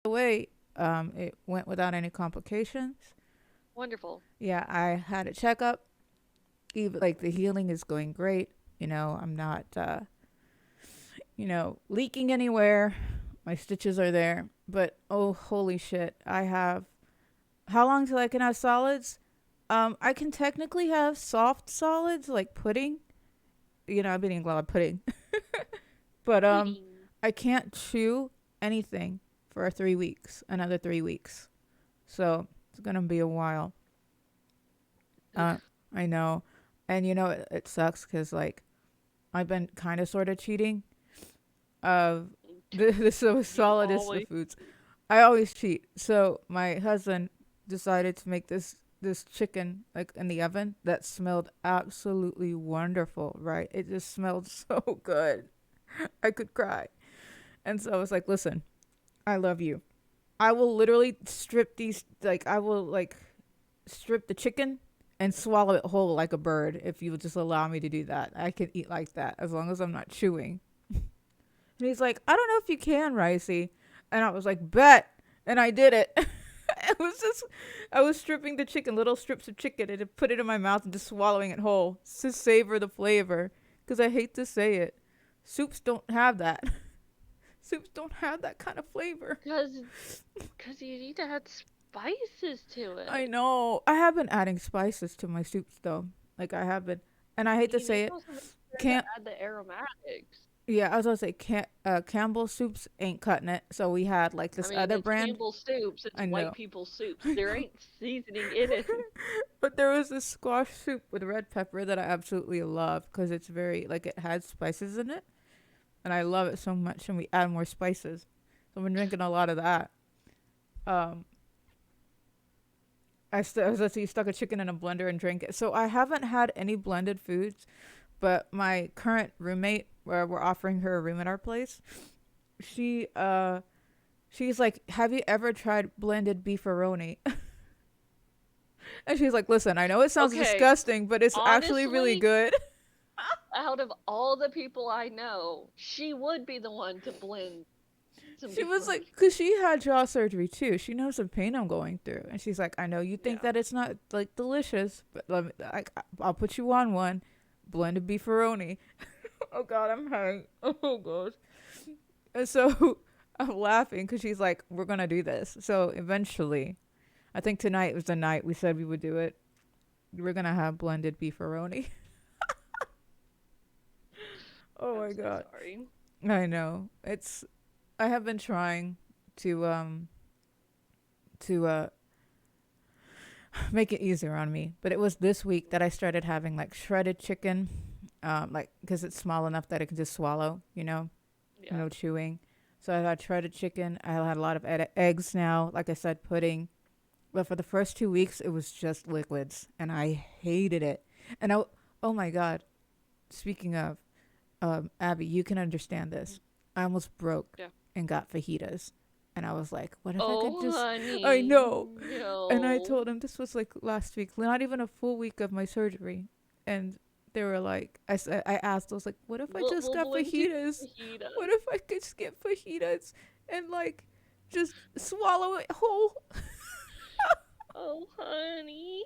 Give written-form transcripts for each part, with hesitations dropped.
the way, it went without any complications. Wonderful. Yeah, I had a checkup. Even like the healing is going great. I'm not, leaking anywhere. My stitches are there. But oh, holy shit. I have. How long till I can have solids? I can technically have soft solids like pudding. I've been eating a lot of pudding. But Pudding. I can't chew anything for 3 weeks. Another 3 weeks. So it's gonna be a while. Uh, Oof. I know, and it sucks because like I've been kind of sort of cheating of the so You solid is the always. foods. I always cheat. So my husband decided to make this chicken like in the oven that smelled absolutely wonderful. Right? It just smelled so good. I could cry. And so I was like, listen, I love you. I will literally strip these, like, I will, like, strip the chicken and swallow it whole like a bird if you would just allow me to do that. I can eat like that as long as I'm not chewing. And he's like, I don't know if you can, Ricey. And I was like, bet. And I did it. It was just, I was stripping the chicken, little strips of chicken, and put it in my mouth and just swallowing it whole to savor the flavor. Because I hate to say it, soups don't have that. Soups don't have that kind of flavor. Because you need to add spices to I it. know. I have been adding spices to my soups though. Like I have been, and I hate to You need say to it, also make sure to can't. add the aromatics. Yeah, I was gonna say Campbell soups ain't cutting it. So we had like I this mean, other it's brand. Campbell's soups. It's I white know. people's soups. I There know. ain't seasoning in it. But there was this squash soup with red pepper that I absolutely love because it's very like it has spices in it, and I love it so much. And we add more spices, so I've been drinking a lot of that. Um, I was actually stuck a chicken in a blender and drank it. So I haven't had any blended foods, but my current roommate, where we're offering her a room at our place, she she's like, "Have you ever tried blended beefaroni?" And she's like, "Listen, I know it sounds Okay, disgusting, but it's actually really honestly, good." out of all the people I know, she would be the one to blend some She was like, beefaroni. because she had jaw surgery too. She knows the pain I'm going through, and she's like, "I know you think Yeah. that it's not like delicious, but I'll put you on one blended beefaroni." Oh God, I'm high. Oh God. And so I'm laughing because she's like, "We're gonna do this." So eventually, I think tonight was the night we said we would do it. We're gonna have blended beefaroni. Oh I'm my so God. sorry. I know. It's. I have been trying to to make it easier on me, but it was this week that I started having like shredded chicken, like because it's small enough that it can just swallow. Yeah. No chewing. So I had shredded chicken. I had a lot of eggs now. Like I said, pudding. But for the first 2 weeks, it was just liquids, and I hated it. And oh my God. Speaking of, Abby, you can understand this. I almost broke Yeah. and got fajitas, and I was like, "What if I could Oh, just?" I honey. know. And I No. told him this was like last week, not even a full week of my surgery, and they were like, I asked, I was like, "What if I just We'll got blend you fajitas? What fajitas. if I could just get fajitas and like just swallow it whole?" Oh, honey.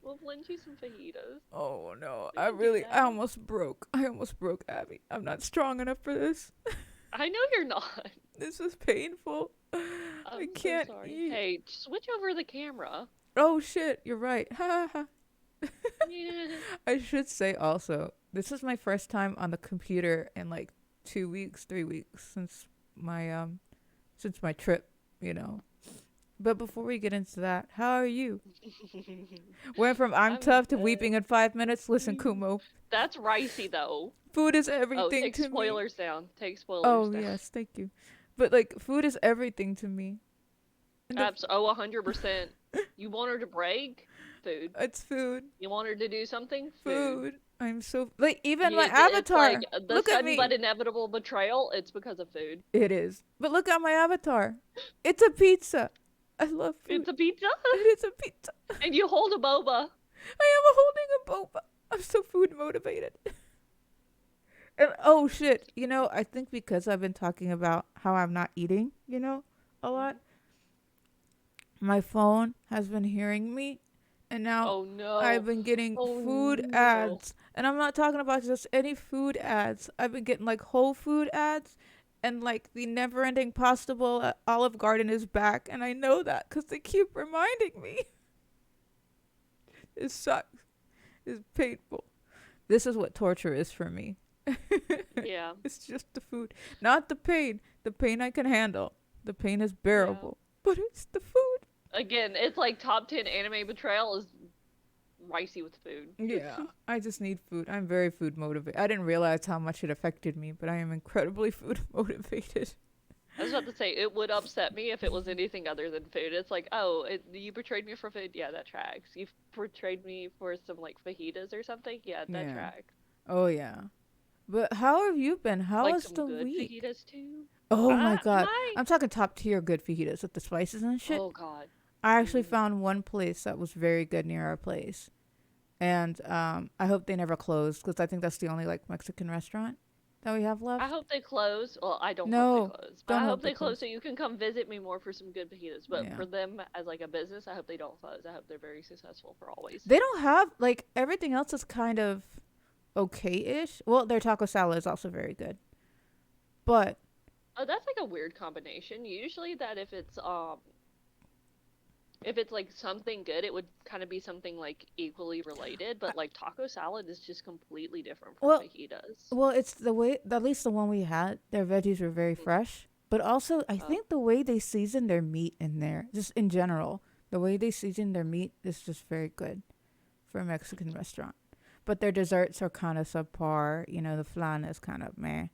We'll blend you some fajitas. Oh no, We can do I that. almost broke. I almost broke, Abby. I'm not strong enough for this. I know you're not. This is painful. I I'm so can't sorry. eat. Hey, switch over the camera. Oh shit, you're right. Ha ha. Yeah. I should say also, this is my first time on the computer in like 2 weeks, 3 weeks since my trip, you know. But before we get into that, how are you? Went from I'm I'm tough to weeping good. in 5 minutes. Listen, Kumo, That's ricey though. food is Oh, everything take to me. spoilers down. Take spoilers Oh down. yes, thank you. But like, food is everything to me. And Oh, 100%. You want her to break? Food. it's food, You want her to do something? Food. food. I'm so like even my It's like avatar. the Look at sudden but me. inevitable betrayal. It's because of food. It is. But look at my avatar. It's a pizza. I love food. It's a pizza, It is a pizza. and you hold a boba. I am holding a boba. I'm so food motivated. And oh shit, I think because I've been talking about how I'm not eating, a lot, Mhm. my phone has been hearing me, and now Oh I've no. been getting Oh food no. ads. And I'm not talking about just any food ads. I've been getting like Whole Food ads, and like the never ending pasta bowl at Olive Garden is back. And I know that because they keep reminding me. It sucks. It's painful. This is what torture is for me. Yeah. It's just the food, not the pain. The pain I can handle. The pain is Yeah. bearable. But it's the food. Again, it's like top 10 anime betrayal is ricey with food. Yeah, I just need food. I'm very food motivated. I didn't realize how much it affected me, but I am incredibly food motivated. I was about to say it would upset me if it was anything other than food. It's like, oh, you betrayed me for food. Yeah, that tracks. You betrayed me for some like fajitas or something. Yeah, that Yeah. tracks. Oh yeah. But how have you been? How Like was some the good week? fajitas too. Oh my god. My I'm talking top tier good fajitas with the spices and shit. oh god. I actually Hmm. found one place that was very good near our place. And I hope they never close because I think that's the only like Mexican restaurant that we have I left. hope they close. Well, I don't hope they No, close, but don't I hope hope they they close close. so you can come visit me more for some good fajitas. But Yeah. for them as like a business, I hope they don't close. I hope they're very successful for always. They don't have like everything else is kind of okay-ish. Well, their taco salad is also very good. But Oh, that's like a weird combination. Usually that if it's like something good, it would kind of be something like equally related, I- but like taco salad is just completely different from well, fajitas. well, it's the way at least the one we had, their veggies were very Mhm. fresh. But also, I Oh, think the way they season their meat in there, just in general, the way they season their meat is just very good for a Mexican restaurant. But their desserts are kind of subpar. The flan is kind of meh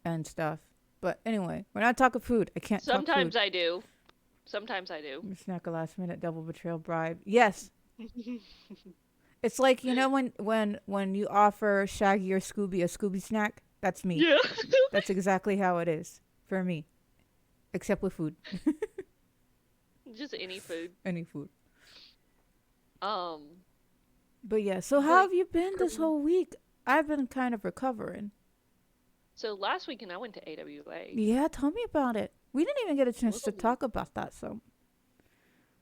and stuff. But anyway, we're not talking food. I can't talk food. sometimes I do. Sometimes I do. Snack a last minute double betrayal bribe. Yes, it's like when you offer Shaggy or Scooby a Scooby snack. That's me. Yeah. That's exactly how it is for me, except with food. Just any food. Any food. Um, But yeah, so how but have you been for this whole week? I've been kind of recovering. so last weekend I went to AWA. Yeah, tell me about it. We didn't even get a It chance was to a talk about that, so.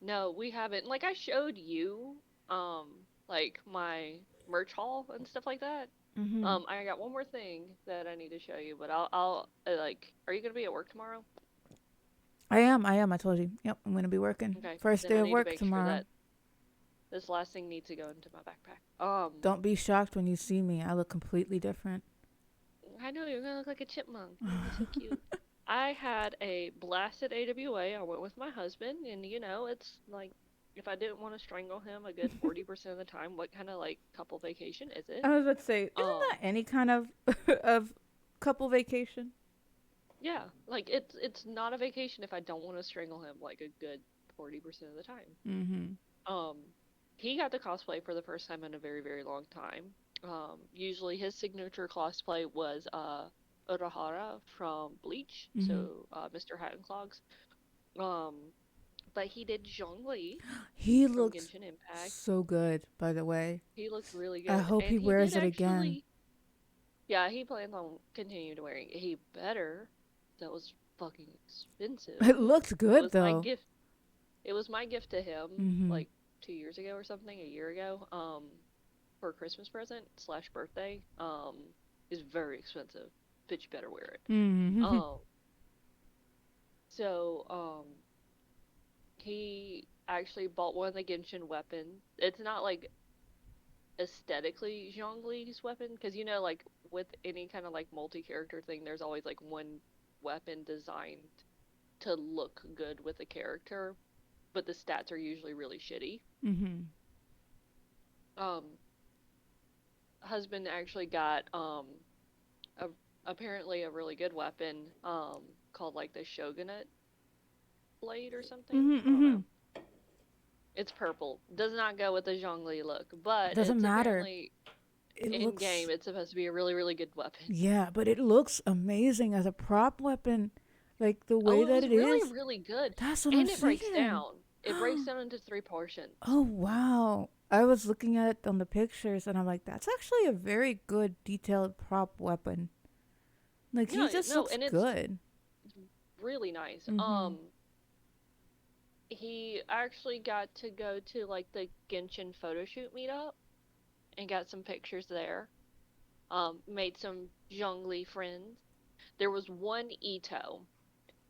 no, we haven't. Like I showed you, like my merch haul and stuff like that. Mhm. I got one more thing that I need to show you, but I'll like, are you gonna be at work tomorrow? I am. I told you. Yep, I'm gonna be working. Okay, First then day I of need to work make sure tomorrow. that this last thing needs to go into my backpack. Don't be shocked when you see me. I look completely different. I know you're gonna look like a chipmunk. You're gonna be so cute. I had a blasted AWA. I went with my husband, and it's like if I didn't want to strangle him a good 40% of the time, what kind of like couple vacation is it? I was about to say, isn't Um, that any kind of of couple vacation? yeah, like it's not a vacation if I don't want to strangle him like a good 40% of the time. Mhm. Um, he got to cosplay for the first time in a very, very long time. Usually his signature cosplay was Urahara from Bleach, Mhm. so Mr. Hattenclogs. Um, but he did Zhongli He from looks Genshin Impact. so good, by the way. He looked really I good, hope he and he did wears it again. actually. Yeah, he plans on continuing to wearing it. He better. That was fucking expensive. It looks It good was my though. gift. It was my gift to him Mhm. like 2 years ago or something, a year ago. For a Christmas present slash birthday. Is very expensive, but you better wear it. Mhm. Um, so he actually bought one of the Genshin weapons. It's not like aesthetically Zhongli's weapon, because like with any kind of like multi-character thing, there's always like one weapon designed to look good with the character, but the stats are usually really shitty. Mhm. Um, husband actually got a, apparently a really good weapon called like the Shogunate blade or something. Mhm. I don't know. Mhm. It's purple. Does not go with the Zhongli look, but Doesn't it's matter. apparently It in looks game it's supposed to be a really really good weapon. yeah, but it looks amazing as a prop weapon. Like the way Oh, it that was it really is. really good. That's what I'm And it breaks saying. down. It breaks down into three portions. Oh wow. I was looking at it on the pictures and I'm like, that's actually a very good detailed prop weapon. Like he Yeah, just no, looks and it's good. really nice. Mhm. He actually got to go to like the Genshin photo shoot meetup and got some pictures there. Made some Zhongli friends. There was one Ito,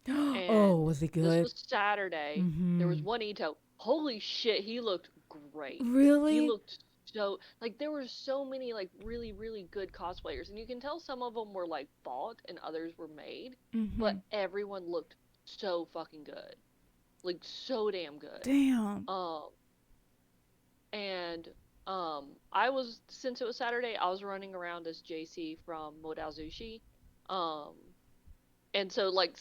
Oh, and was he this good? was Saturday. There was Mhm. one Ito. Holy shit, he looked great. He Really? looked so like there were so many like really really good cosplayers, and you can tell some of them were like bought and others were made, but Mhm. everyone looked so fucking good, like so damn good. Damn. Um, and I was since it was Saturday, I was running around as JC from Modal Zushi. Um, and so like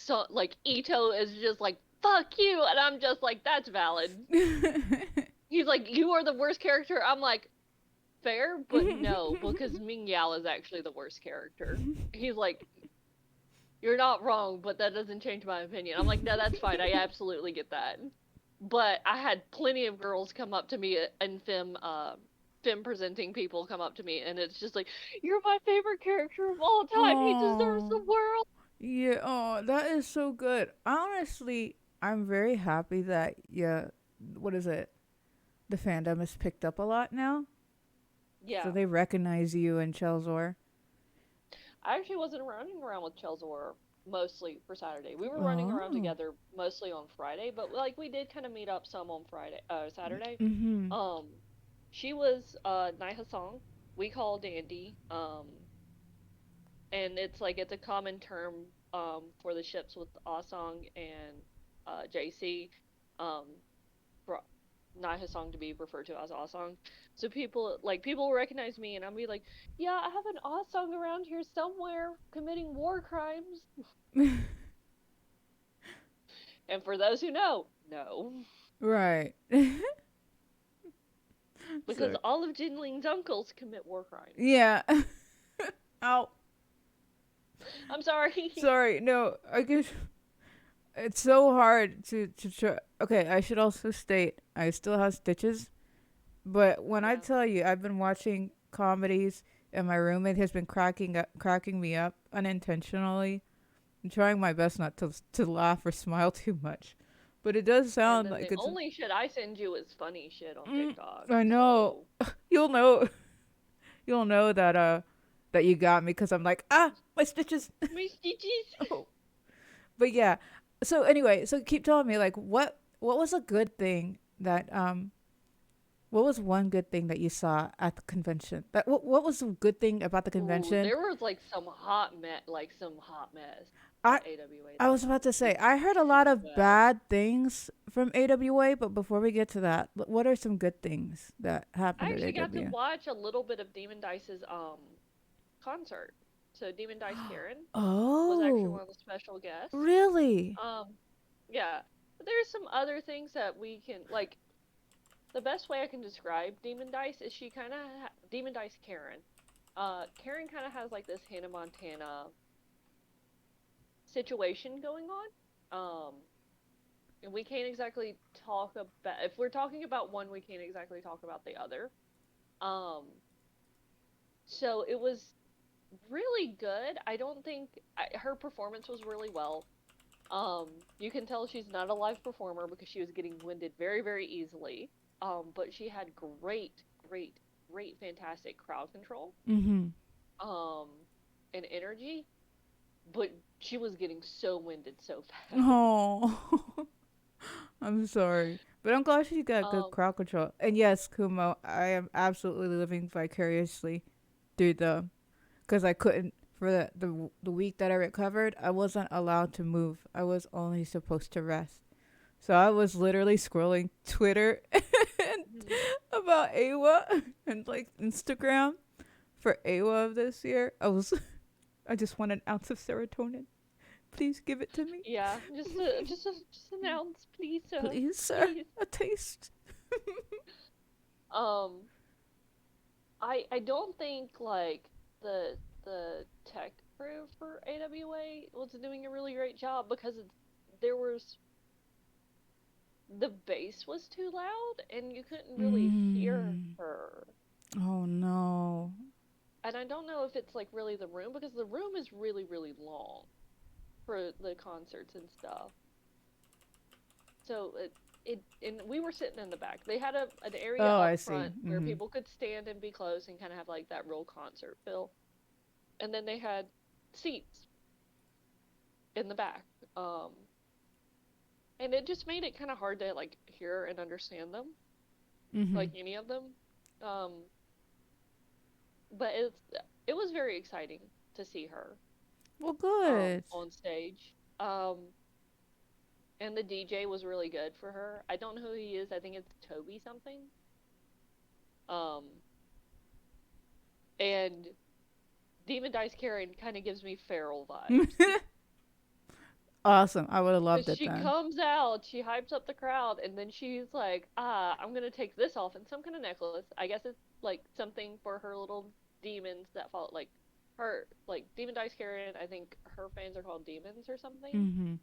Ito is just like fuck you, and I'm just like that's valid. He's like you are the worst character. I'm like fair, but no, because Ming Yao is actually the worst character. He's like you're not wrong, but that doesn't change my opinion. I'm like no, that's fine. I absolutely get that. But I had plenty of girls come up to me and fem presenting people come up to me and it's just like you're my favorite character of all time. He deserves Oh. the world. Yeah, oh, that is so good. Honestly, I'm very happy that yeah, what is it? The fandom has picked up a lot now. So Yeah. they recognize you and Chelzor. I actually wasn't running around with Chelsea mostly for Saturday. We were running around Oh. together mostly on Friday, but like we did kind of meet up some on Friday, Saturday. Mhm. Um, she was Naiha Song. We call Dandy. And it's like it's a common term for the ships with Asong and JC. Um, for Nai Hasong to be referred to as Asong. So people will recognize me and I'll be like, yeah, I have an Asong around here somewhere committing war crimes. And for those who know, no. Right. Because So, all of Jinling's uncles commit war crimes. yeah. Ow. I'm sorry. Sorry. No, I guess it's so hard to try. Okay, I should also state I still have stitches, but when I Yeah. tell you I've been watching comedies and my roommate has been cracking me up unintentionally. I'm trying my best not to laugh or smile too much, but it does And sound then like the it's. only shit I send you is funny shit on TikTok. I know. So, You'll know. You'll know that you got me because I'm like my stitches. my stitches. Oh, but yeah. So anyway, so keep telling me like what was a good thing that what was one good thing that you saw at the convention? That what was a good thing about the Ooh, convention? there was like some hot mess I at AWA I this was about to this say I heard a lot of well. bad things from AWA, but before we get to that, what are some good things that I happened at actually got to AWA? watch a little bit of Demon Dice's concert. So Demon Dice Karen was actually Oh, one of the special guests. really? Um, yeah. But there's some other things that we can like. The best way I can describe Demon Dice is she kind of Demon Dice Karen. Karen kind of has like this Hannah Montana situation going on. And we can't exactly talk about if we're talking about one, we can't exactly talk about the other. Um, so it was really good. I don't think her performance was really well. You can tell she's not a live performer because she was getting winded very, very easily. But she had great, fantastic crowd control. Mm-hmm. Um, and energy. But she was getting so winded so fast. Oh, I'm sorry, but I'm glad she got good Um, crowd control. And yes, Kumo, I am absolutely living vicariously through the because I couldn't for the week that I recovered. I wasn't allowed to move. I was only supposed to rest. So I was literally scrolling Twitter mhm. about AWA and like Instagram for AWA of this year. I just want an ounce of serotonin. Please give it to me. Yeah, just announce, please, sir, Please, sir. please. A taste. Um, I don't think like the tech crew for AWA was doing a really great job because there was the bass was too loud and you couldn't really hear Mm. her. Oh no. And I don't know if it's like really the room because the room is really, really long for the concerts and stuff. So and we were sitting in the back. They had an area Oh, up I see. front where Mm-hmm. people could stand and be close and kind of have like that real concert feel. And then they had seats in the back. Um, and it just made it kind of hard to like hear and understand them, Mm-hmm. like any of them. Um, but it was very exciting to see her Well, good. on stage. And the DJ was really good for her. I don't know who he is. I think it's Toby something. Um, and Demon Dice Karen kind of gives me feral vibes. Awesome. I would have Because loved it she then. comes out, she hypes up the crowd, and then she's like, I'm gonna take this off and some kind of necklace. I guess it's like something for her little demons that follow, like her, like Demon Dice Karen. I think her fans are called demons or something. Mm-hmm.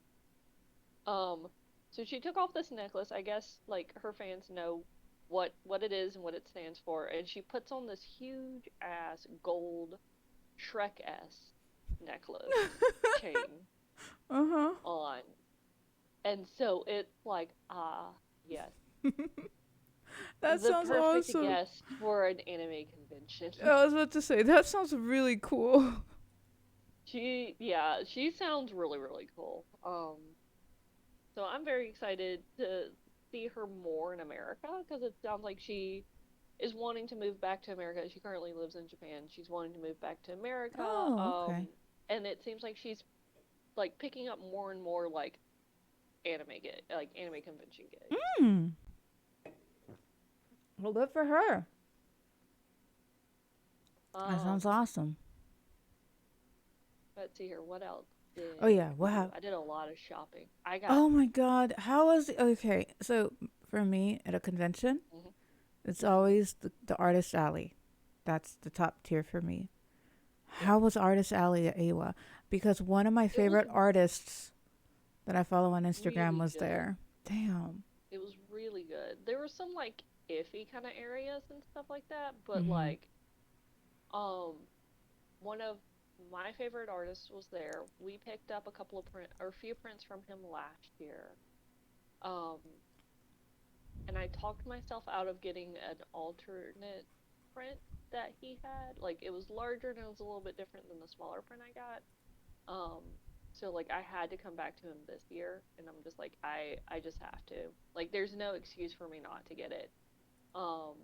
Um, so she took off this necklace. I guess like her fans know what it is and what it stands for, and she puts on this huge ass gold Shrek s necklace chain Uh-huh. on. And so it's like, yes, That the sounds perfect awesome. guest for an anime convention. I was about to say, that sounds really cool. Yeah, she sounds really, really cool. So I'm very excited to see her more in America because it sounds like she is wanting to move back to America. She currently lives in Japan. She's wanting to move back to America. Oh, okay. And it seems like she's like picking up more and more like anime convention gigs. Hmm. Well, good for her. That Um, sounds awesome. let's see here. What else Oh did yeah. we What do? happened? I did a lot of shopping. I got Oh my God. How was it? Okay. So for me at a convention, mhm, it's mhm, always the artist alley. That's the top tier for me. yeah. How was artist alley at AWA? Because one of my It was favorite artists that I follow on Instagram really was good. there. Damn. It was really good. There were some like iffy kind of areas and stuff like that, but Mhm. like um one of my favorite artists was there. We picked up a couple of or a few prints from him last year. Um and I talked myself out of getting an alternate print that he had. Like it was larger and it was a little bit different than the smaller print I got. Um, so like I had to come back to him this year, and I'm just like I just have to. Like there's no excuse for me not to get it. Um,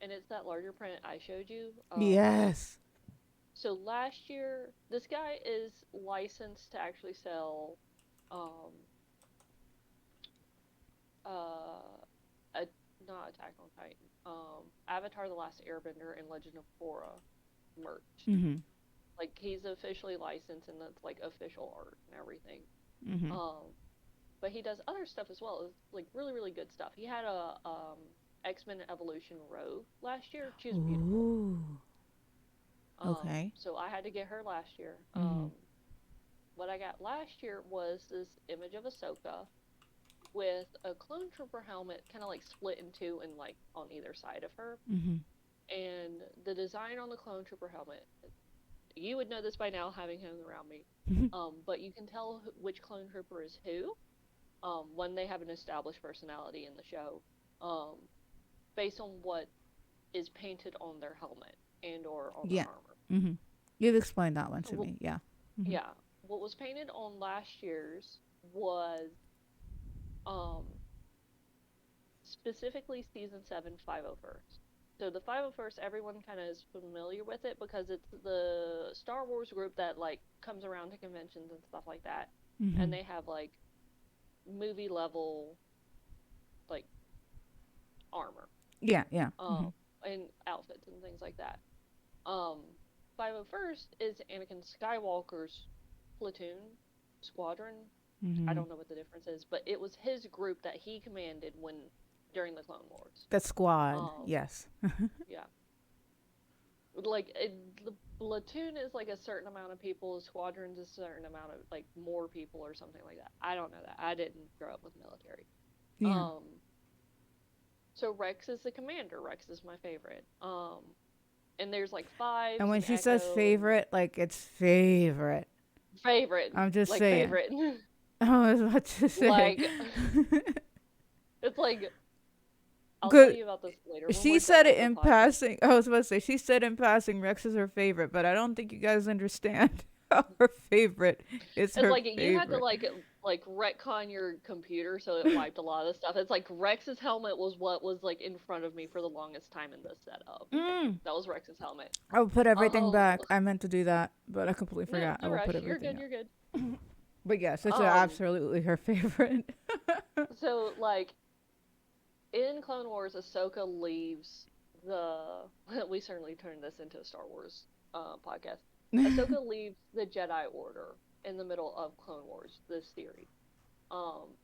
and it's that larger print I showed you. Yes. So last year, this guy is licensed to actually sell um a not Attack on Titan, Avatar: The Last Airbender and Legend of Korra merch. Mhm. Like he's officially licensed, and that's like official art and everything. Mhm. Um, but he does other stuff as well. It's like really, really good stuff. He had a X-Men Evolution Rogue last year. She was beautiful. Ooh. Okay. So I had to get her last year. Mhm. What I got last year was this image of Ahsoka with a clone trooper helmet, kind of like split in two and like on either side of her. Mhm. And the design on the clone trooper helmet, you would know this by now, having him around me. Mhm. But you can tell which clone trooper is who. When they have an established personality in the show. Um, based on what is painted on their helmet and or on their Yeah. armor. Mhm. You've explained that one to Well, me. Yeah. Mhm. yeah, what was painted on last year's was um specifically season 7 501st. So the 501st, everyone kind of is familiar with it because it's the Star Wars group that like comes around to conventions and stuff like that, and Mhm. they have like movie level like armor, Yeah. Yeah. um, Mhm. and outfits and things like that. Um, 501st is Anakin Skywalker's platoon, squadron. I Mhm. don't know what the difference is, but it was his group that he commanded when during the Clone Wars. That squad. Um, Yes. yeah, the platoon is like a certain amount of people, squadron's a certain amount of like more people or something like that. I don't know that. I didn't grow up with military. Yeah. Um, so Rex is the commander. Rex is my favorite. And there's like And Fives when and she says Echo and favorite, like it's favorite. favorite, I'm just like saying. favorite. I was about to say. Like it's like I'll tell Good. you about this later when She we're done said it with the in podcast. passing. I was about to say, she said in passing Rex is her favorite, but I don't think you guys understand how her favorite is It's her like you had to favorite. like retcon your computer so it wiped a lot of the stuff. It's like Rex's helmet was what was like in front of me for the longest time in this setup. Mm. That was Rex's helmet. I will put everything Um, back. I meant to do that, but I completely no, forgot. I no will put rush. You're everything good. up. You're good. But yes, it's Um, absolutely her favorite. so like in Clone Wars, Ahsoka leaves the. We certainly turned this into a Star Wars podcast. Ahsoka leaves the Jedi Order in the middle of Clone Wars, this series.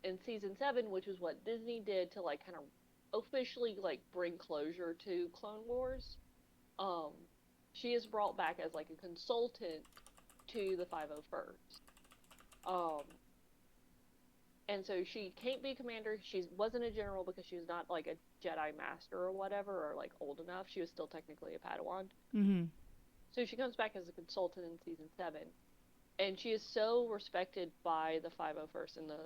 In season 7, which is what Disney did to like kind of officially like bring closure to Clone Wars. Um, she is brought back as like a consultant to the 501st. Um, and so she can't be commander. She wasn't a general because she was not like a Jedi master or whatever, or like old enough. She was still technically a Padawan. Mm-hmm. So she comes back as a consultant in season 7, and she is so respected by the 501st and the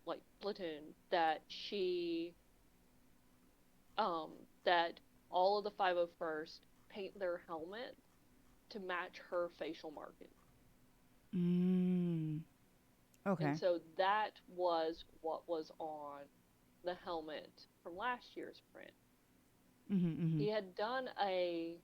like platoon that she um that all of the 501st paint their helmet to match her facial marking. Mm. And Okay. so that was what was on the helmet from last year's print. Mm-hmm. Mm-hmm. He had done a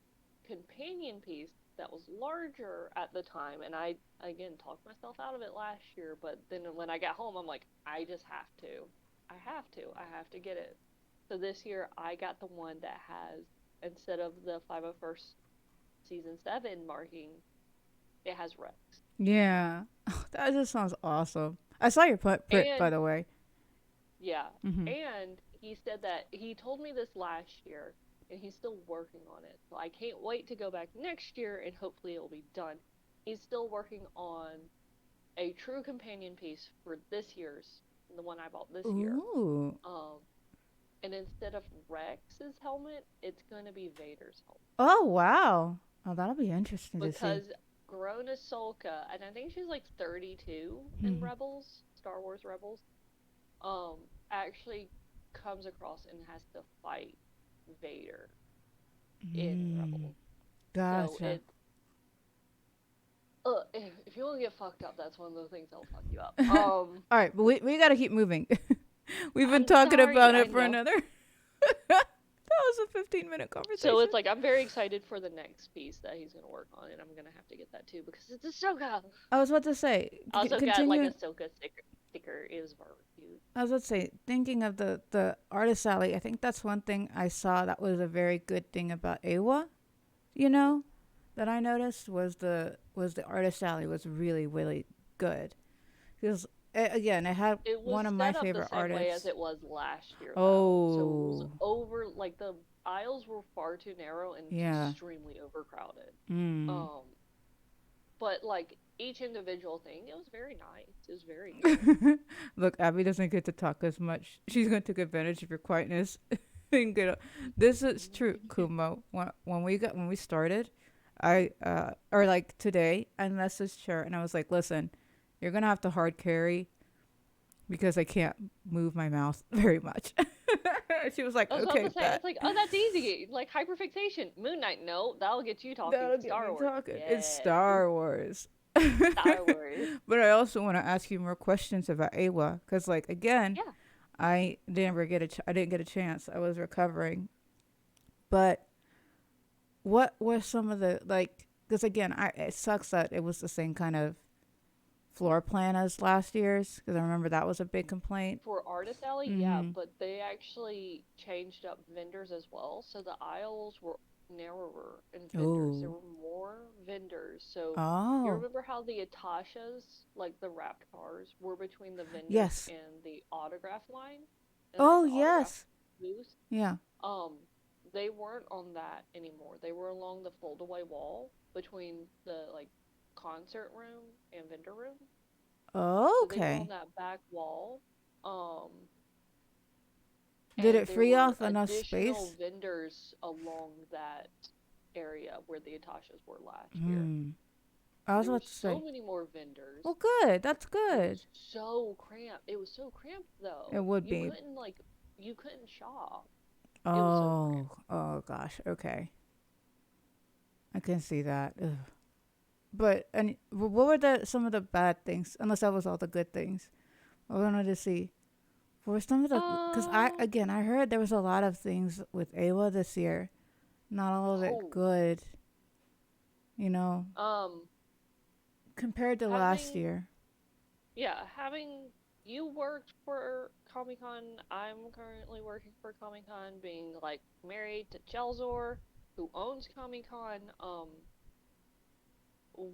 companion piece that was larger at the time, and I again talked myself out of it last year, but then when I got home I'm like, I just have to. I have to get it. So this year I got the one that has, instead of the 501st season 7 marking, it has Rex. Yeah. That just sounds awesome. I saw your print, by And the way. yeah, Mm-hmm. and he said that he told me this last year and he's still working on it. So I can't wait to go back next year and hopefully it'll be done. He's still working on a true companion piece for this year's, the one I bought this year. Ooh. Um, and instead of Rex's helmet, it's gonna be Vader's helmet Oh, wow. Oh, that'll be interesting to see. because grown Ahsoka, and I think she's like 32 in Mm-hmm. Rebels, Star Wars Rebels, um, actually comes across and has to fight Vader in Mm. Rebels. So Gotcha. it's if you want to get fucked up, that's one of the things that'll fuck you up. All right, but we got to keep moving. We've been I'm talking sorry, about I it for know. another. That was a 15-minute So conversation. it's like I'm very excited for the next piece that he's gonna work on, and I'm gonna have to get that too because it's Ahsoka. I was about to say, I also got like a continuing. Ahsoka sticker. It was very cute. I was about to say, thinking of the artist alley, I think that's one thing I saw that was a very good thing about Awa. You know, that I noticed was the artist alley was really really good because again it had It was one of my set up the favorite same way as artists. it was last year though. So it was Oh over like the aisles were far too narrow and yeah. extremely overcrowded. Mm. Um, but like each individual thing, it was very nice. It was very good. Look, Abby doesn't get to talk as much. She's going to take advantage of your quietness. And get this is true, Kumo. When we started, I or like today, I messaged her and I was like, "Listen, you're gonna have to hard carry because I can't move my mouth very much." She was like, I was about "Okay, to say, bet it's like, oh, that's easy. Like hyperfixation. Moon Knight, no, that'll get you talking. that'll get Star me Wars, talking." It's yes. Star Wars. Star Wars, But I also want to ask you more questions about Awa because, like, again, yeah. I didn't get a chance. I was recovering. But what were some of the like? Because again, it sucks that it was the same kind of floor plan as last year's. Because I remember that was a big complaint. For Artist Alley, yeah, Mm-hmm. but they actually changed up vendors as well. So the aisles were narrower in vendors. There Oh. were more vendors. So you Oh. remember how the Atashas, like the wrapped cars, were between the vendors Yes. and the autograph line and like Oh the autograph yes. booth? Yeah. Um, they weren't on that anymore. They were along the fold-away wall between the like concert room and vendor room. Oh, So they were on okay. that back wall. Um, Did and it there free were off enough additional space? vendors along that area where the Atashas were last year. Hmm. I So was there were about to so say. many more vendors. Well, good. That's It good. was so cramped. It was so cramped It though. would be. You couldn't shop. It was so Oh. cramped. Oh gosh. Okay. I can see that. Ugh. But and what were the some of the bad things? Unless that was all the good things. I wanted to see. What were some of the? Because Um, I heard there was a lot of things with AWA this year. Not all of it oh, good. You know, um, compared to last having year. having you worked for Comic Con. I'm currently working for Comic Con, being like married to Chelzor, who owns Comic Con.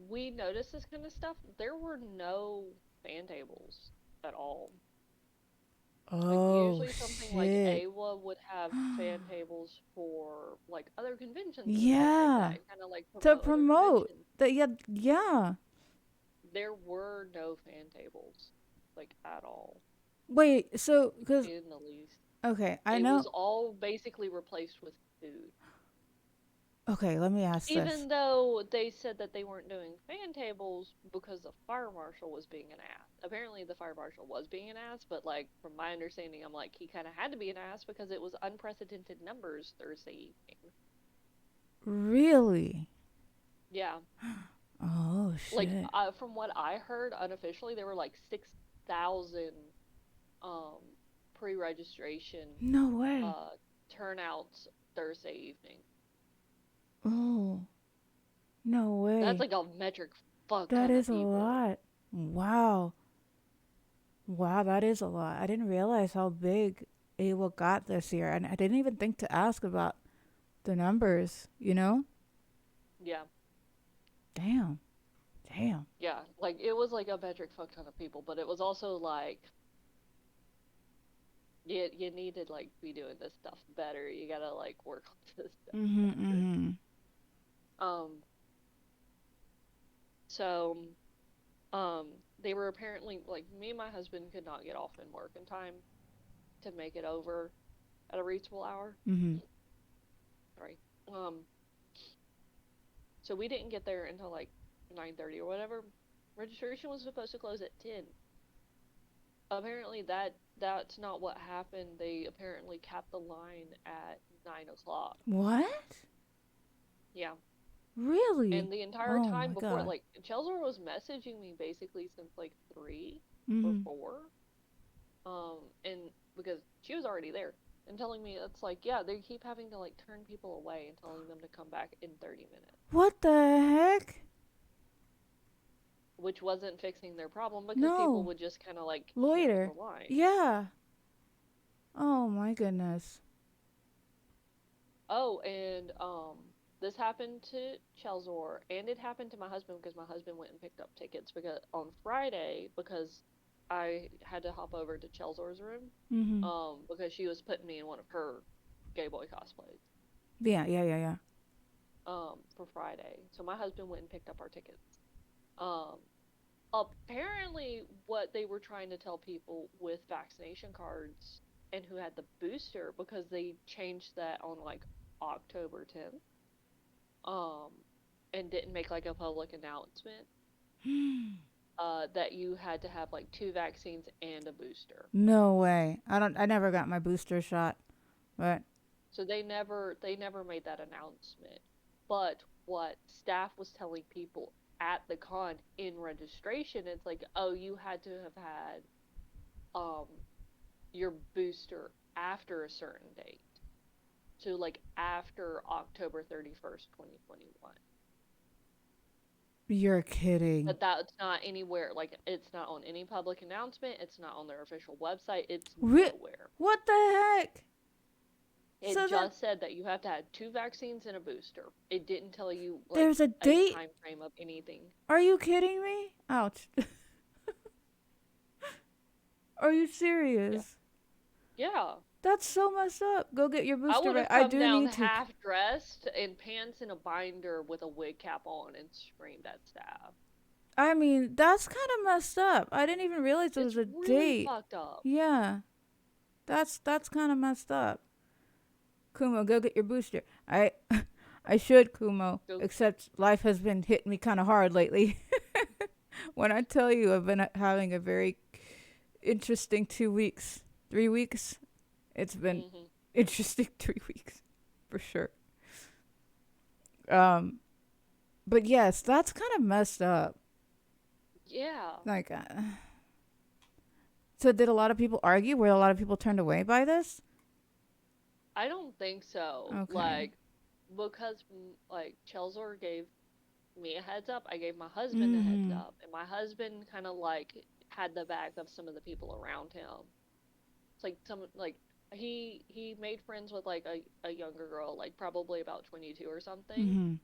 We noticed this kind of stuff. There were no fan tables at all. Like Oh usually something like shit. AWA would have fan tables for like other conventions and stuff like that Yeah. and kind of like To promote other promote conventions. that. Yeah. Yeah. There were no fan tables like at all Wait. So because in the least. okay, I It was know. all basically replaced with food. Okay, let me ask this. Even though they said that they weren't doing fan tables because the fire marshal was being an ass. Apparently, the fire marshal was being an ass, but like from my understanding, I'm like he kind of had to be an ass because it was unprecedented numbers Thursday evening. Really? Yeah, Oh like shit. from what I heard unofficially, there were like 6,000 um pre-registration No way. uh turnouts Thursday evening. Oh no That's way. like a metric fuck That ton of is a people. lot. Wow. Wow, that is a lot. I didn't realize how big AWA got this year, and I didn't even think to ask about the numbers. You know? Yeah. Damn. Damn. Yeah, like it was like a metric fuck ton of people, but it was also like you need to like be doing this stuff better. You gotta like work on this stuff Mhm. better. Mhm. Um, so um, they were apparently like me and my husband could not get off and work in time to make it over at a reasonable hour. Mhm. Sorry. Um, so we didn't get there until like 9:30 or whatever. Registration was supposed to close at 10. Apparently that's not what happened. They apparently capped the line at 9 o'clock. What? Yeah. Really? And the entire Oh time my before, god. like Chelsea was messaging me basically since like 3 or Mhm. 4. And because she was already there and telling me it's like, yeah, they keep having to like turn people away and telling them to come back in 30 minutes, What the heck? which wasn't fixing their problem because people No. would just kind of like camp the Loiter. line. Yeah. Oh my goodness. Oh, and this happened to Chelzor, and it happened to my husband because my husband went and picked up tickets because on Friday because I had to hop over to Chelzor's room, Mhm. because she was putting me in one of her Gay Boy cosplays, Yeah. Yeah. Yeah. Yeah. for Friday. So my husband went and picked up our tickets. Um, Apparently, what they were trying to tell people with vaccination cards and who had the booster because they changed that on like October 10th, um, and didn't make like a public announcement, that you had to have like two vaccines and a booster. No way. I don't. I never got my booster shot, but So they never made that announcement. But what staff was telling people at the con in registration, it's like, oh, you had to have had um your booster after a certain date. So like after October 31st, 2021. you're kidding. But that's not anywhere, like it's not on any public announcement, it's not on their official website, it's nowhere. What the heck? It So that just said that you have to have two vaccines and a booster. It didn't tell you like there's a a date? time frame of anything. Are you kidding me? Ouch. Are you Yeah. serious? Yeah. That's so messed up. Go get your I booster would right. have I come do down need to. half dressed in pants and a binder with a wig cap on and screamed at staff. I mean, that's kind of messed up. I didn't even realize it was It's a really date. fucked up. Yeah. That's kind of messed up. Kumo, go get your booster. I I should, Kumo, Go. except life has been hitting me kind of hard lately. When I tell you I've been having a very interesting 2 weeks, 3 weeks, it's been Hmm. interesting 3 weeks for sure. Um, but yes, that's kind of messed up. Yeah. Like, so did a lot of people argue? Were a lot of people turned away by this? I don't think so. Okay. Like, because like Chelsor gave me a heads up, I gave my husband a heads Mm-hmm. up, and my husband kind of like had the back of some of the people around him. It's like some like he made friends with like a younger girl, like probably about 22 or something, Mm-hmm.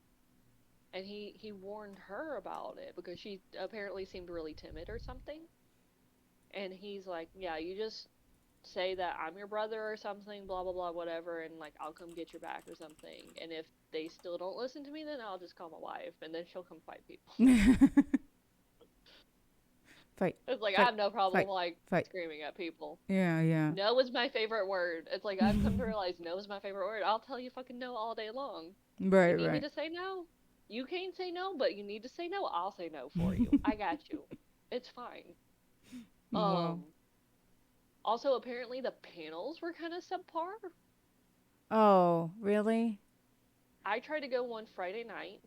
and he warned her about it because she apparently seemed really timid or something. And he's like, "Yeah, you just say that I'm your brother or something, blah blah blah, whatever, and like I'll come get your back or something. And if they still don't listen to me, then I'll just call my wife, and then she'll come fight people." Fight, It's like I fight, have no problem fight, like fight. screaming at people. Yeah, yeah. No is my favorite word. It's like I've come to realize no is my favorite word. I'll tell you fucking no all day long. You Right, need me right. to say no? You can't say no, but you need to say no. I'll say no for you. I got you. It's fine. Well, Um Also apparently the panels were kind of subpar. oh, really? I tried to go one Friday night.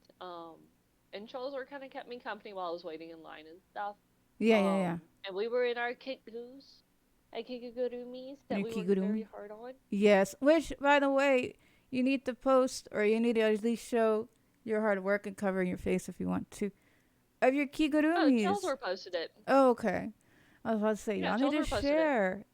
And Chozor kind of kept me company while I was waiting in line and stuff. Yeah, yeah, yeah. And we were in our kikugus, our kikugurumis that Your we worked very kigurumi. hard on. Yes. Which, by the way, you need to post or you need to at least show your hard work and covering your face if you want to. Of your Oh, kigurumis. Chelsor posted it. Oh, okay. I was about to say, Yeah, y'all need to Chelsor posted it. share.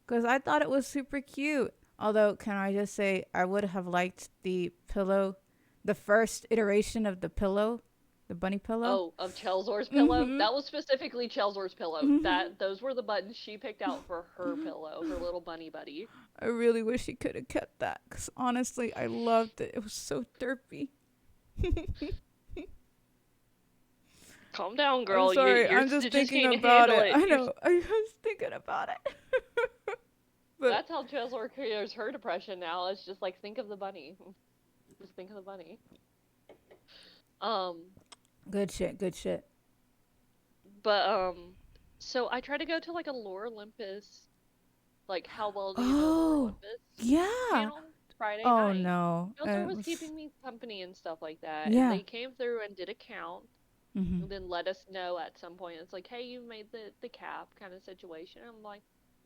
Because I thought it was super cute. Although, can I just say, I would have liked the pillow, the first iteration of the pillow, the bunny pillow. Oh, of Chelsor's pillow. Mm That was specifically Chelsor's pillow. hmm. Those were the buttons she picked out for her pillow, her little bunny buddy. I really wish he could have kept that. Because honestly, I loved it. It was so derpy. Calm down, I'm girl. sorry. Your I'm just stitches thinking can't about handle it. it. I know. I was thinking about it. But That's how Chelsor clears her depression now. It's just like think of the bunny. Just think of the bunny. Um, good shit. Good shit. but so I tried to go to like a Lore Olympus, like how well do you know Lore Oh, Olympus yeah. panel Friday Oh night. no. Chelsor It was was. keeping me company and stuff like that, and Yeah. they came through and did a count, Mhm. and then let us know at some point. It's like, hey, you made the cap kind of situation. I'm like,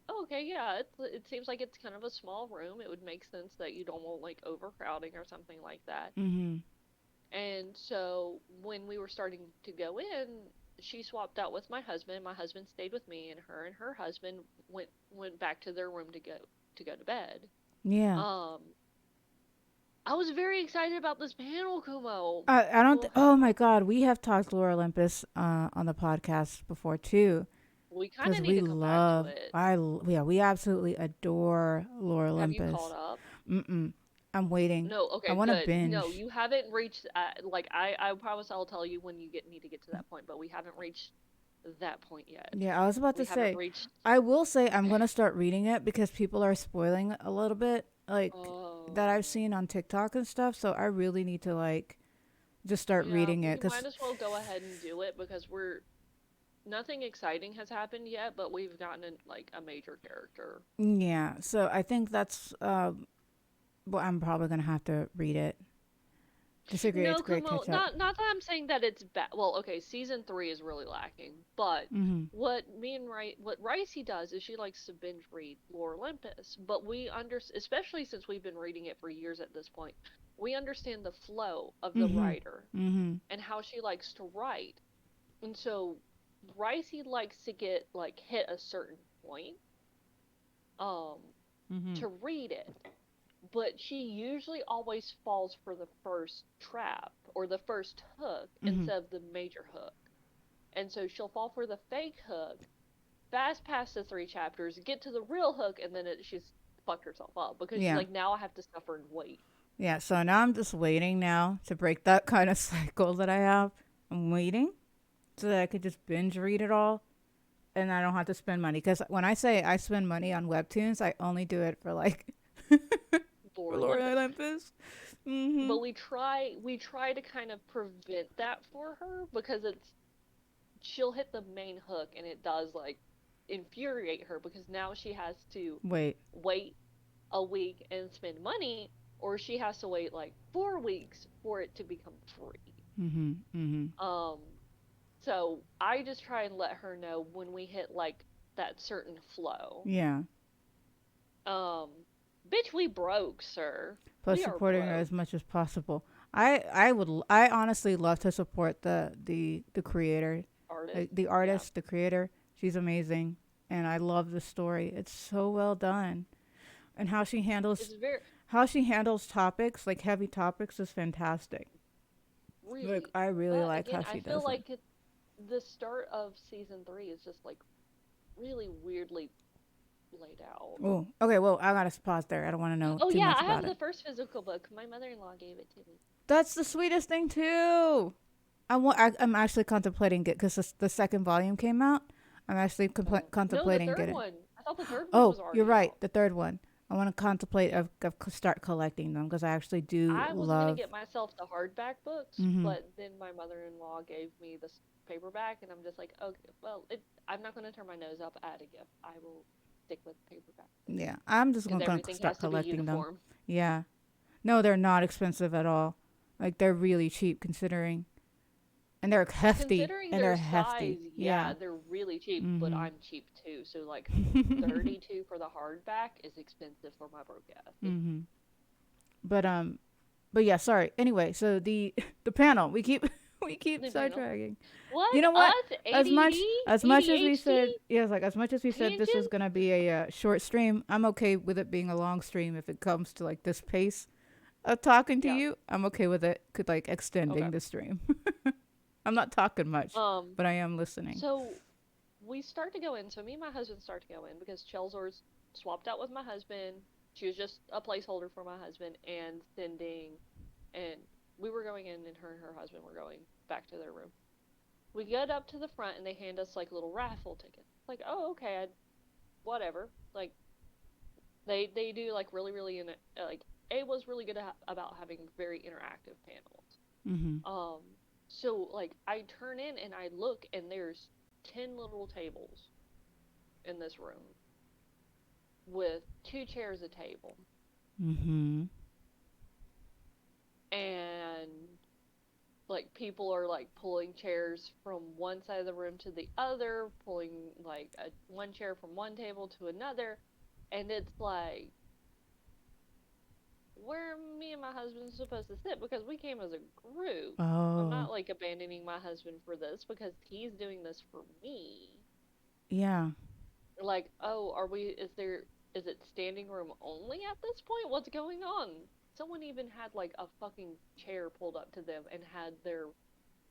oh, okay, yeah. It seems like it's kind of a small room. It would make sense that you don't want like overcrowding or something like that. Mhm. And so when we were starting to go in, she swapped out with my husband. My husband stayed with me, and her husband went back to their room to go to bed. Yeah. Um, I was very excited about this panel, Kumo. I don't. Ugh, Oh my God, we have talked Laura Olympus on the podcast before too, we kind because of need we to come back to love. it. Yeah, we absolutely adore Laura Have you caught Olympus. up? Mm. I'm waiting. No, I okay, want to good. No, binge. you haven't reached like I promise I'll tell you when you get need to get to that point, but we haven't reached that point yet. Yeah, I was about to We haven't say. reached. I will say I'm gonna start reading it because people are spoiling a little bit, like that I've Oh. seen on TikTok and stuff. So I really need to like just start Yeah, reading it, we might cause as well go ahead and do it because we're nothing exciting has happened yet, but we've gotten like a major character. yeah. So I think that's well, I'm probably gonna have to read it. Disagree. It's No, great Kumo, catch up. not that I'm saying that it's bad. Well, okay, season 3 is really lacking, but Mhm. what Ricey does is she likes to binge read Lore Olympus, but we especially since we've been reading it for years at this point, we understand the flow of the Mhm. writer Mhm. and how she likes to write. And so Ricey likes to get like hit a certain point um Mhm. to read it, but she usually always falls for the first trap or the first hook Mhm. instead of the major hook. And so she'll fall for the fake hook, fast past the 3 chapters, get to the real hook, and then she's fucked herself up because she's Yeah. like, now I have to suffer and wait. Yeah. So now I'm just waiting now to break that kind of cycle that I have. I'm waiting so that I could just binge read it all and I don't have to spend money. Because when I say I spend money on webtoons, I only do it for like For for Lord Olympus. Olympus. Mm-hmm. But we try to kind of prevent that for her because she'll hit the main hook and it does like infuriate her because now she has to Wait. wait a week and spend money, or she has to wait like 4 weeks for it to become free. Mm-hmm. Mm-hmm. Um, so I just try and let her know when we hit like that certain flow. Yeah. Um, Bitch, we broke, sir. Plus We are supporting her broke. as much as possible. I honestly love to support the creator, Artist. the Yeah. artist, the creator. She's amazing, and I love the story. It's so well done, and It's very, how she handles topics like heavy topics is fantastic. Like really, I really but like again, how I she feel does it. like the start of season three is just like really weirdly laid out. Oh, okay. Well, I gotta pause there. I don't want to know Oh too yeah, much I have about the it. first physical book. My mother-in-law gave it to me. That's the sweetest thing too. I'm actually contemplating it because the second volume came out. I'm actually Oh no, the contemplating third getting. one. I thought the third one Oh, was you're already right. out. The third one. I want to contemplate start collecting them because I actually do I was gonna love. get myself the hardback books, Mm-hmm. but then my mother-in-law gave me the paperback, and I'm just like, okay, well, I'm not gonna turn my nose up at a gift. I will stick with paperback Yeah, I'm just because gonna everything start has to be collecting them. uniform. Yeah. No, they're not expensive at all. Like they're really cheap considering, and they're hefty, Considering and their they're hefty. size, Yeah. yeah, they're really cheap, but Mm-hmm. I'm cheap too. So like 32 for the hardback is expensive for my broke ass. Mm-hmm. But but yeah, sorry. Anyway, so the the panel we keep we keep The panel. sidetracking. You What? know what? Us? ADD? As much as we said, ADHD? yeah, like as much as we said this was Tangents? gonna be a short stream, I'm okay with it being a long stream if it comes to like this pace of talking to Yeah. you. I'm okay with it. Could like Okay. extending the stream. I'm not talking much, Um, but I am listening. so we start to go in. So me and my husband start to go in because Chelsor's swapped out with my husband. She was just a placeholder for my husband and sending, and we were going in, and her husband were going back to their room. We get up to the front, and they hand us like little raffle tickets. Like, oh, okay, whatever. Like they do like really like A was really good about having very interactive panels. Mm-hmm. Um, so like I turn in and I look, and there's 10 little tables in this room with 2 chairs a table, Mm-hmm. and like people are like pulling chairs from one side of the room to the other, pulling like one chair from one table to another, and it's like where me and my husband supposed to sit because we came as a group. I'm Oh, not like abandoning my husband for this because he's doing this for me. yeah. Like, oh, is it standing room only at this point? What's going on? Someone even had like a fucking chair pulled up to them and had their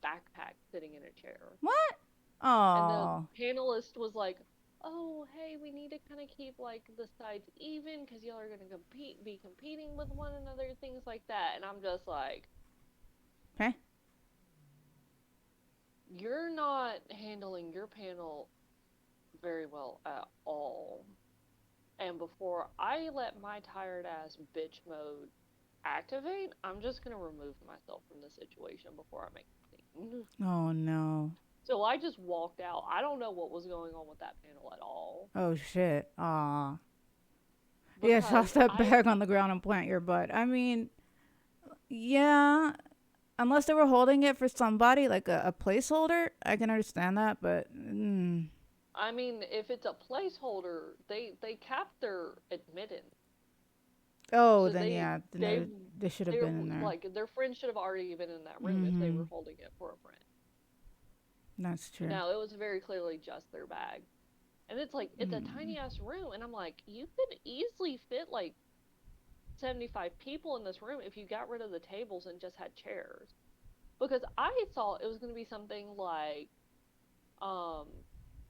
backpack sitting in a chair. What? And the Oh. panelist was like, "Oh, hey, we need to kind of keep like the sides even because y'all are gonna be competing with one another, things like that." And I'm just like, Okay. "You're not handling your panel very well at all." And before I let my tired ass bitch mode activate, I'm just gonna remove myself from the situation before I make a scene. Oh no. So I just walked out. I don't know what was going on with that panel at all Oh shit. Aw. Yeah, toss because that I bag on the ground and plant your butt. I mean, yeah. Unless they were holding it for somebody, like a placeholder, I can understand that, but I mean, if it's a placeholder, they cap their admittance. oh, So then yeah, then they they should have they're been in there. like their friend should have already been in that room if they Mm-hmm. were holding it for a friend. That's true. Now, it was very clearly just their bag. And it's like it's a Mm. tiny ass room and I'm like, you could easily fit like 75 people in this room if you got rid of the tables and just had chairs. Because I thought it was going to be something like um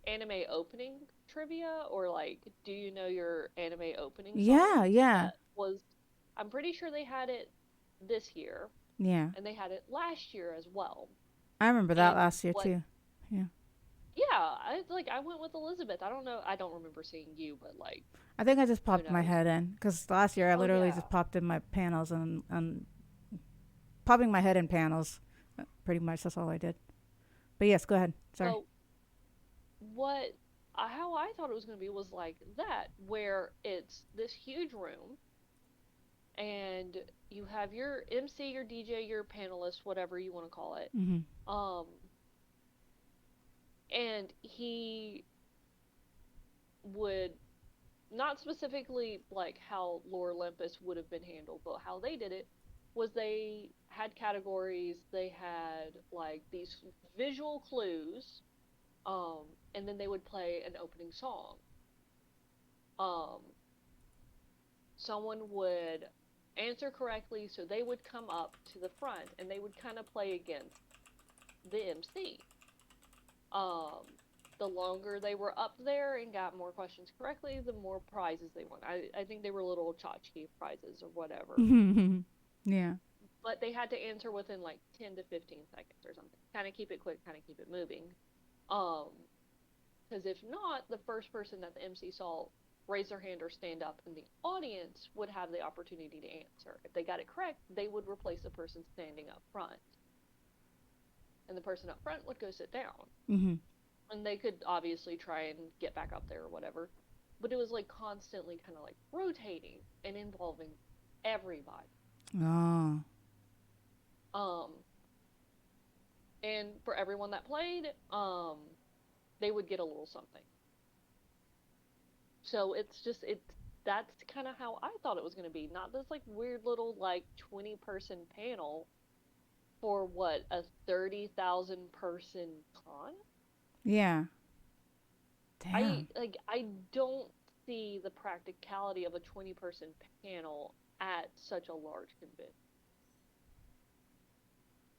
anime opening trivia or like do you know your anime opening Yeah, songs yeah, that was I'm pretty sure they had it this year yeah. and they had it last year as well. I remember that And last year what too. Yeah. Yeah, I went with Elizabeth. I don't know. I don't remember seeing you, but like I think I just who popped my knows? head in because last year I Oh literally yeah. just popped in my panels and popping my head in panels. Pretty much that's all I did. But yes, go ahead. Sorry. So what how I thought it was going to be was like that, where it's this huge room and you have your MC, your DJ, your panelist, whatever you want to call it. Mm-hmm. Um, and he would not specifically like how Lore Olympus would have been handled, but how they did it was they had categories, they had like these visual clues, um, and then they would play an opening song. Um, Someone would answer correctly, so they would come up to the front and they would kind of play against the MC. Um, the longer they were up there and got more questions correctly, the more prizes they won. I think they were little tchotchke prizes or whatever. Yeah. But they had to answer within like 10 to 15 seconds or something. Kind of keep it quick, kind of keep it moving. Um, because if not, the first person that the MC saw raise their hand or stand up in the audience would have the opportunity to answer. If they got it correct, they would replace the person standing up front, and the person up front would go sit down. Mm-hmm. And they could obviously try and get back up there or whatever. But it was like constantly kind of like rotating and involving everybody. Oh. Um, and for everyone that played, they would get a little something. So it's that's kind of how I thought it was going to be. Not this like weird little like 20-person panel for what, a 30,000 person con? Yeah. I Damn. like I don't see the practicality of a 20-person panel at such a large convention,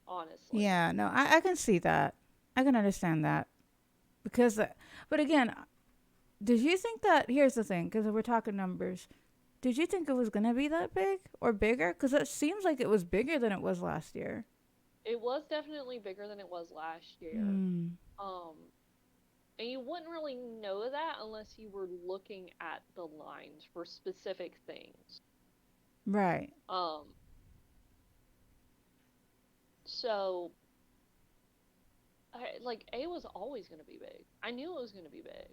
honestly. Yeah. No, I can see that. I can understand that because, but again, did you think that? Here's the thing, because we're talking numbers. Did you think it was gonna be that big or bigger? Because it seems like it was bigger than it was last year. It was definitely bigger than it was last year. Hmm. Um, and you wouldn't really know that unless you were looking at the lines for specific things. Right. Um, so like A was always going to be big. I knew it was going to be big.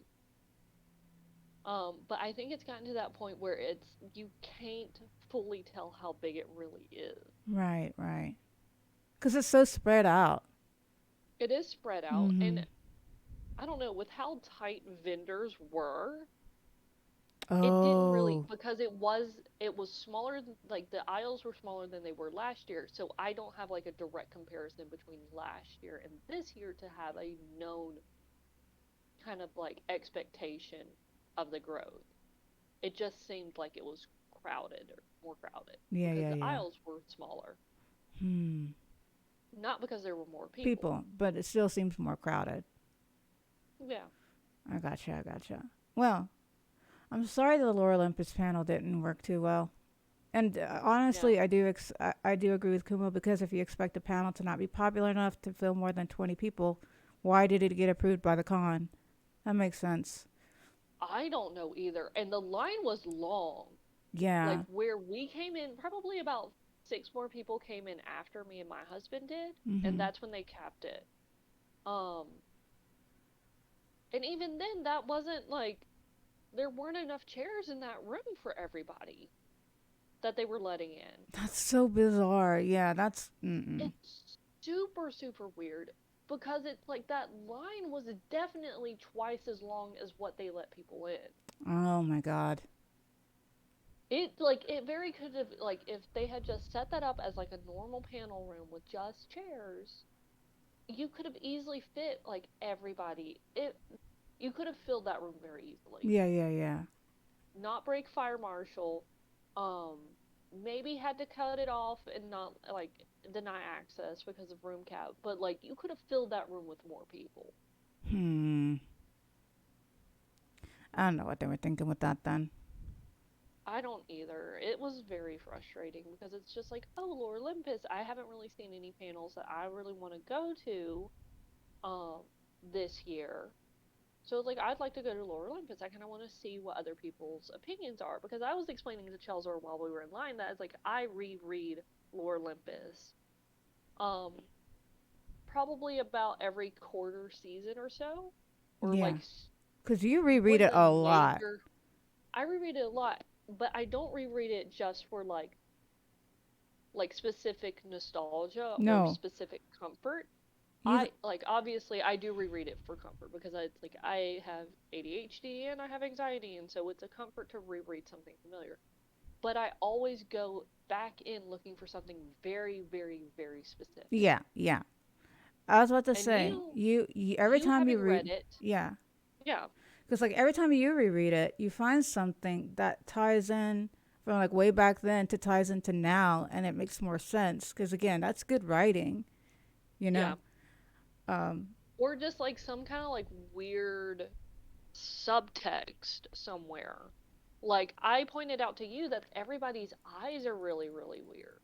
But I think it's gotten to that point where it's you can't fully tell how big it really is. Right. Right. Because it's so spread out. It is spread out, Mm-hmm. and I don't know, with how tight vendors were, it didn't really, Oh. because it was smaller, like the aisles were smaller than they were last year, so I don't have like a direct comparison between last year and this year to have a known kind of like expectation of the growth. It just seemed like it was crowded or more crowded Yeah. because Yeah. the Yeah. aisles were smaller, Hmm. not because there were more people. People, but it still seems more crowded. Yeah. I gotcha. I gotcha. Well, I'm sorry the Laura Olympus panel didn't work too well. And Yeah. honestly, I do agree with Kumo because if you expect a panel to not be popular enough to fill more than 20 people, why did it get approved by the con? That makes sense. I don't know either. And the line was long. Like Yeah. where we came in, probably about six more people came in after me and my husband did, and Mhm. that's when they capped it. Um, and even then, that wasn't like there weren't enough chairs in that room for everybody that they were letting in. That's so bizarre. Yeah, that's mm-mm. It's super, super weird because it's like that line was definitely twice as long as what they let people in. Oh my god. It like it very could have like if they had just set that up as like a normal panel room with just chairs, you could have easily fit like everybody. It You could have filled that room very easily. Yeah, yeah, yeah. Not break fire marshal. Um, Maybe had to cut it off and not like deny access because of room cap, but like you could have filled that room with more people. Hmm. I don't know what they were thinking with that then. I don't either. It was very frustrating because it's just like, oh, Lord Olympus, I haven't really seen any panels that I really want to go to. Um, this year. So like I'd like to go to Lore Olympus. I kind of want to see what other people's opinions are because I was explaining to Chelsea while we were in line that it's like I reread Lore Olympus um probably about every quarter season or so, or Yeah. like Because you reread when it the a lot. major. I reread it a lot, but I don't reread it just for like specific nostalgia or No. specific comfort. You, Obviously I do reread it for comfort because it's like I have ADHD and I have anxiety, and so it's a comfort to reread something familiar. But I always go back in looking for something very, very, very specific. yeah, yeah. I was about to And say, you, you every you time you having read, read it, yeah. yeah, Because like every time you reread it, you find something that ties in from like way back then to ties into now, and it makes more sense. Because again, that's good writing, you know. yeah, Um, or just like some kind of like weird subtext somewhere. Like I pointed out to you that everybody's eyes are really, really weird.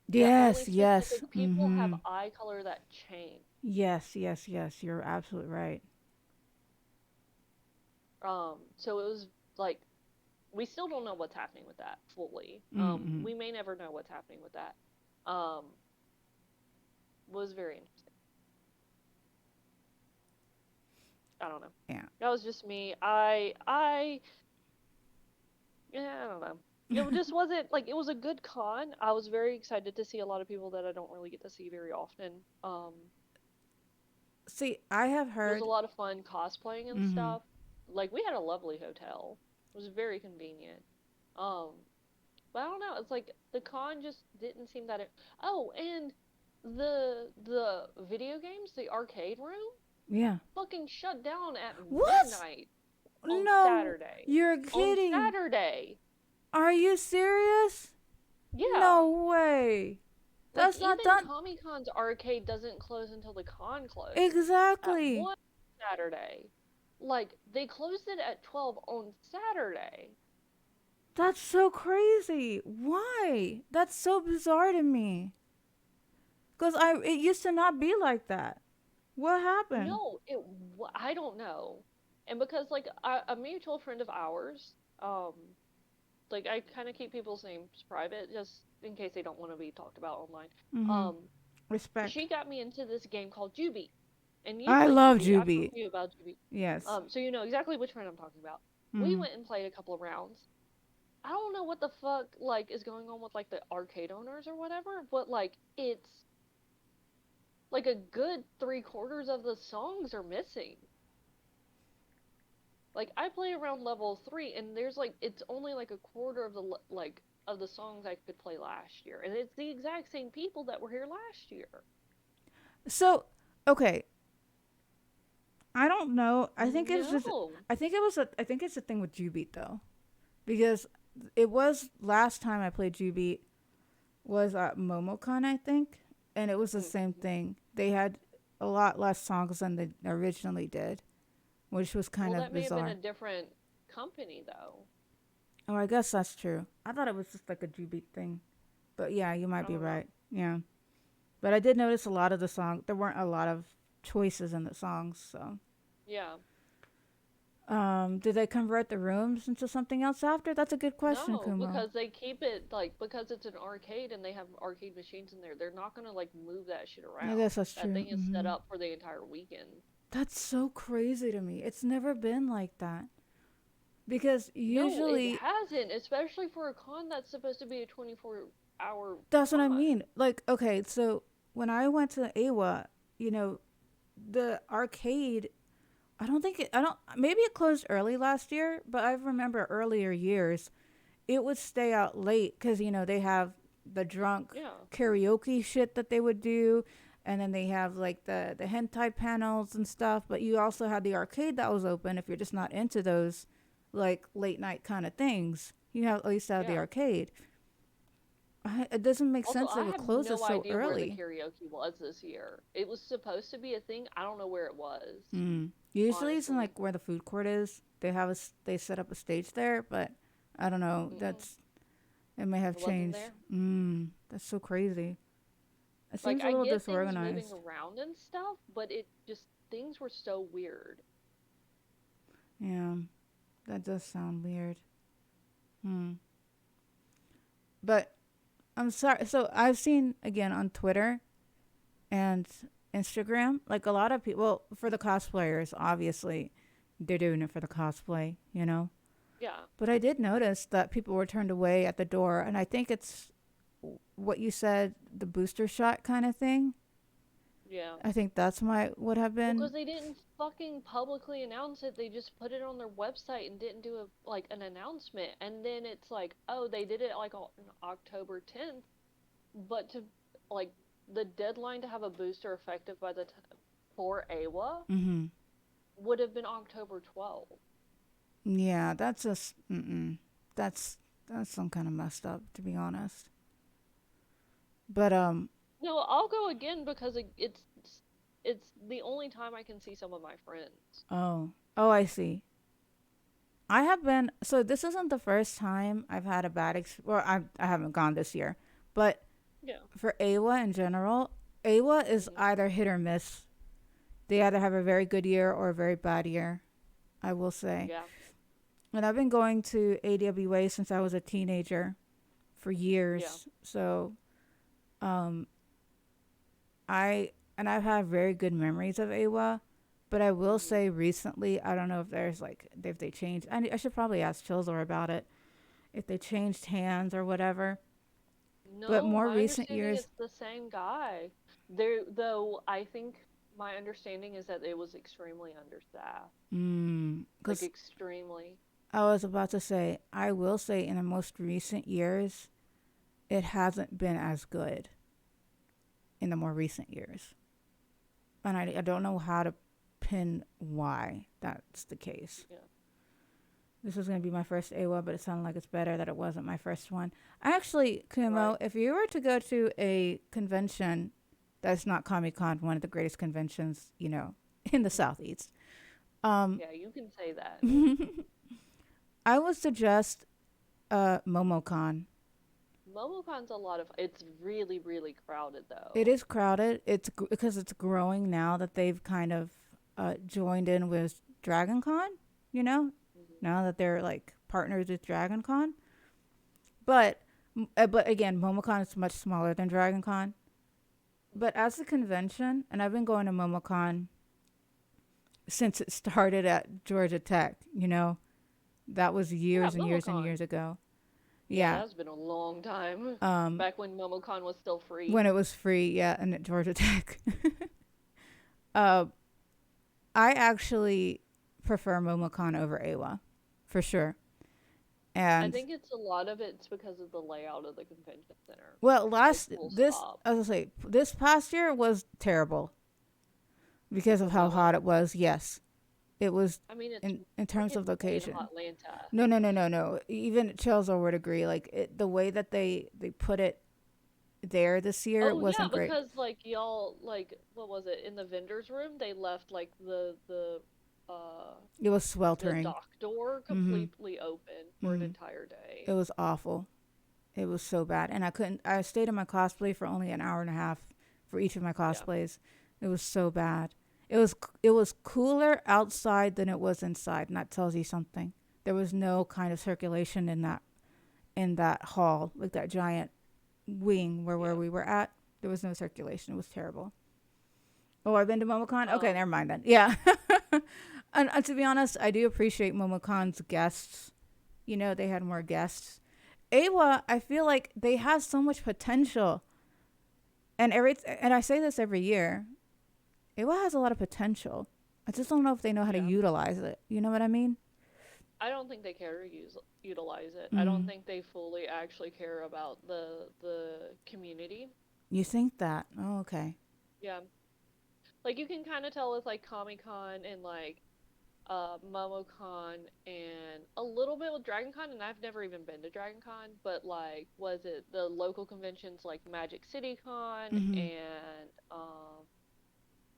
That only yes, yes, specific people have mm-hmm. eye color that change. Yes, yes, yes. You're absolutely right. So it was like we still don't know what's happening with that fully. Mm-hmm. We may never know what's happening with that. Um, was very interesting. I don't know. Yeah. That was just me. Yeah, I don't know. It just wasn't like it was a good con. I was very excited to see a lot of people that I don't really get to see very often. See, I have It was a heard. lot of fun cosplaying and Mm-hmm. stuff. Like we had a lovely hotel. It was very convenient. Um, but I don't know. It's like the con just didn't seem that. Oh, and the video games, the arcade room, Yeah. fucking shut down at What? midnight on No, Saturday. you're On kidding. Saturday, Are you serious? yeah. No way. Like That's not even done. Comic Con's arcade doesn't close until the con closes at Exactly. 1 Saturday. Like they closed it at 12 on Saturday. That's so crazy. Why? That's so bizarre to me. Cause it used to not be like that. What happened? No, I don't know. And because like a mutual friend of ours, um, like I kind of keep people's names private just in case they don't want to be talked about online. Mm-hmm. Um, Respect. she got me into this game called Juby, and you I play love Juby. I've Juby. talked to you about Juby. Yes. So you know exactly which friend I'm talking about. We Mm-hmm. went and played a couple of rounds. I don't know what the fuck like is going on with like the arcade owners or whatever, but like it's like a good 3/4 of the songs are missing. Like I play around level 3 and there's like it's only like a quarter of the like of the songs I could play last year, and it's the exact same people that were here last year. So, okay, I don't know. I think it's just. No. I think it was a. I think it's a thing with Jubeat though, because it was last time I played Jubeat was at MomoCon, I think, and it was the same Mm-hmm. thing. They had a lot less songs than they originally did, which was kind Well, of that may have been a bizarre. different company though. Oh, I guess that's true. I thought it was just like a Jubeat thing, but yeah, you might I be don't know. right. Yeah, but I did notice a lot of the song. There weren't a lot of choices in the songs, so. Yeah. Did they convert the rooms into something else after? That's a good question, No, Kumo. because they keep it like because it's an arcade and they have arcade machines in there. They're not gonna like move that shit I around. guess that's That true. thing is set Hmm. up for the entire weekend. That's so crazy to me. It's never been like that. Because No, it usually, hasn't, especially for a con that's supposed to be a 24-hour that's what I con. mean. Like, okay, so when I went to AWA, you know, the arcade, I don't, maybe it closed early last year, but I remember earlier years, it would stay out late because, you know, they have the drunk Yeah. karaoke shit that they would do. And then they have like the hentai panels and stuff. But you also had the arcade that was open if you're just not into those like late night kind of things. You have at least have the Yeah. arcade. It doesn't make Also, sense it I would have close it no so idea where the early. karaoke was this year. It was supposed to be a thing. I don't know where it was, Mm. Usually it's in honestly. like where the food court is. They set up a stage there, but I don't know. Mm-mm. That's it may have It wasn't changed. there. That's so crazy. It Like seems a I little get things moving disorganized. around and stuff, but it just things were so weird. Yeah, that does sound weird. Hmm. But I'm sorry. So I've seen again on Twitter and Instagram, like a lot of people, well, for the cosplayers, obviously, they're doing it for the cosplay, you know? Yeah. But I did notice that people were turned away at the door, and I think it's what you said, the booster shot kind of thing. Yeah. I think that's my would have Well, been. because they didn't fucking publicly announce it, they just put it on their website and didn't do a like an announcement. And then it's like, oh, they did it like on October 10th, but to like the deadline to have a booster effective by the for AWA Mm-hmm. would have been October 12th. Yeah, that's just that's that's some kind of messed up, to be honest. But No, I'll go again because it's the only time I can see some of my friends. oh, I see. I have been so this isn't the first time I've had a bad well, I haven't gone this year, but Yeah. for AWA in general, AWA is Hmm. either hit or miss. They either have a very good year or a very bad year, I will say. Yeah. And I've been going to AWA since I was a teenager for Yeah. years. So, um, I've had very good memories of AWA, but I will Hmm. say recently, I don't know if there's like if they changed. I should probably ask Chilzor about it if they changed hands or whatever. But No, more my recent understanding years, it's the same guy. There, though, I think my understanding is that it was extremely understaffed. Like because extremely. I was about to say, I will say in the most recent years, it hasn't been as good in the more recent years. And I don't know how to pin why that's the case. Yeah. This was going to be my first AWA, but it sounded like it's better that it wasn't my first one. I actually, Kumo, Right. if you were to go to a convention that's not Comic Con, one of the greatest conventions, in the Hmm. Southeast, um, Yeah, you can say that. I would suggest MomoCon. MomoCon's a lot of. It's really, really crowded It though. is crowded. It's because it's growing now that they've kind of joined in with Dragon Con, you know, Hmm. now that they're like partners with Dragon Con. But again, MomoCon is much smaller than Dragon Con. But as a convention, and I've been going to MomoCon since it started at Georgia Tech, that was Yeah, years and years and MomoCon. years ago. Yeah, Yeah. that's been a long time. Um, Back when MomoCon was still free. when it was free, yeah, and at Georgia Tech. uh, I actually prefer MomoCon over AWA, for sure. I And think it's a lot of it's because of the layout of the convention center. well, Like last full this stop. as I say, this past year was terrible because of Was how that hot one? it was. Yes, it was I mean, it's in terms freaking of in location. Atlanta. No, no, no, no, no. Even Chelsea would agree. Like the way that they put it there this year Oh yeah, wasn't great. because like y'all like what was it in the vendors room? They left like uh It was the sweltering. dock door Mm-hmm. completely open for an Mm-hmm. entire It day. was awful. It was so bad, and I couldn't. I stayed in my cosplay for only an hour and a half for each of my Yeah. cosplays. It was so bad. It was cooler outside than it was inside, and that tells you something. There was no kind of circulation in that hall, like that giant wing where Yeah. we were at. There was no circulation. It was terrible. Oh, I've been to MomoCon. Okay, Um never mind then. Yeah, and to be honest, I do appreciate MomoCon's guests. They had more guests. Awa, I feel like they have so much potential, and I say this every year. Awa has a lot of potential. I just don't know if they know how to yeah. utilize it. You know what I mean? I don't think they care to utilize it. I don't Mm. think they fully actually care about the community. You think that? Oh, okay. Yeah. Like you can kind of tell with like Comic Con and like MomoCon and a little bit with Dragon Con, and I've never even been to Dragon Con, but like, was it the local conventions like Magic City Con Mhm. and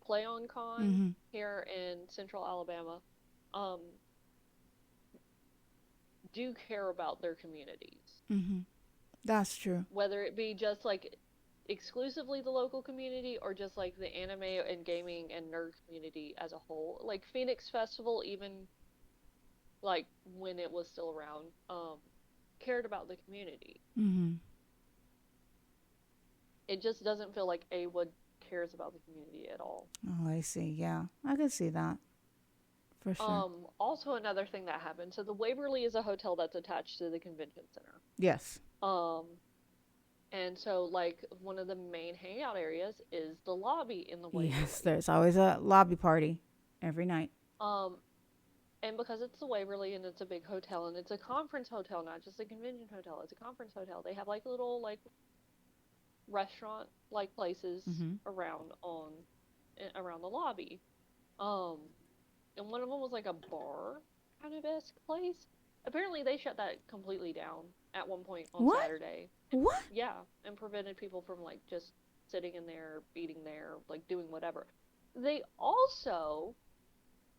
PlayOn Con Mhm. here in Central Alabama, um, do care about their communities, Mhm. That's true. whether it be just like exclusively the local community or just like the anime and gaming and nerd community as a whole. Like Phoenix Festival, even like when it was still around, cared about the community. Mm-hmm. It just doesn't feel like A-Wood cares about the community at all. Oh, I see. Yeah, I can see that for sure. Also another thing that happened. So the Waverly is a hotel that's attached to the convention center. Yes. Um, and so like one of the main hangout areas is the lobby in the Yes, Waverly. there's always a lobby party every night. Um, and because it's the Waverly and it's a big hotel and it's a conference hotel, not just a convention hotel, it's a conference hotel. They have like little like restaurant like places Mm-hmm. around the lobby. Um, and one of them was like a bar kind of esque place. Apparently, they shut that completely down at one point on What? Saturday. What? Yeah, and prevented people from like just sitting in there, eating there, like doing whatever. They also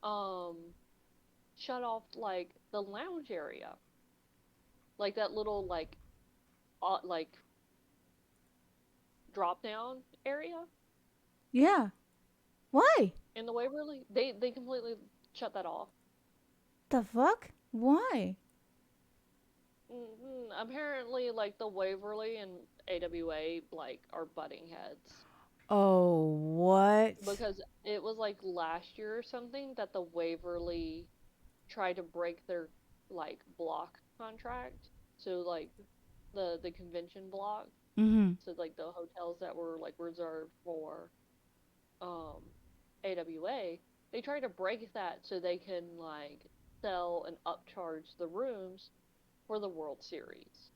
um shut off like the lounge area, like that little like drop down area Yeah. Why? in the Waverly. They completely shut that off. The fuck? Why? Apparently, like the Waverly and AWA like are butting heads Oh, what? because it was like last year or something that the Waverly tried to break their like block contract. So like the convention block. Mm-hmm. So like the hotels that were like reserved for um AWA, they tried to break that so they can like sell and upcharge the rooms for the World Series.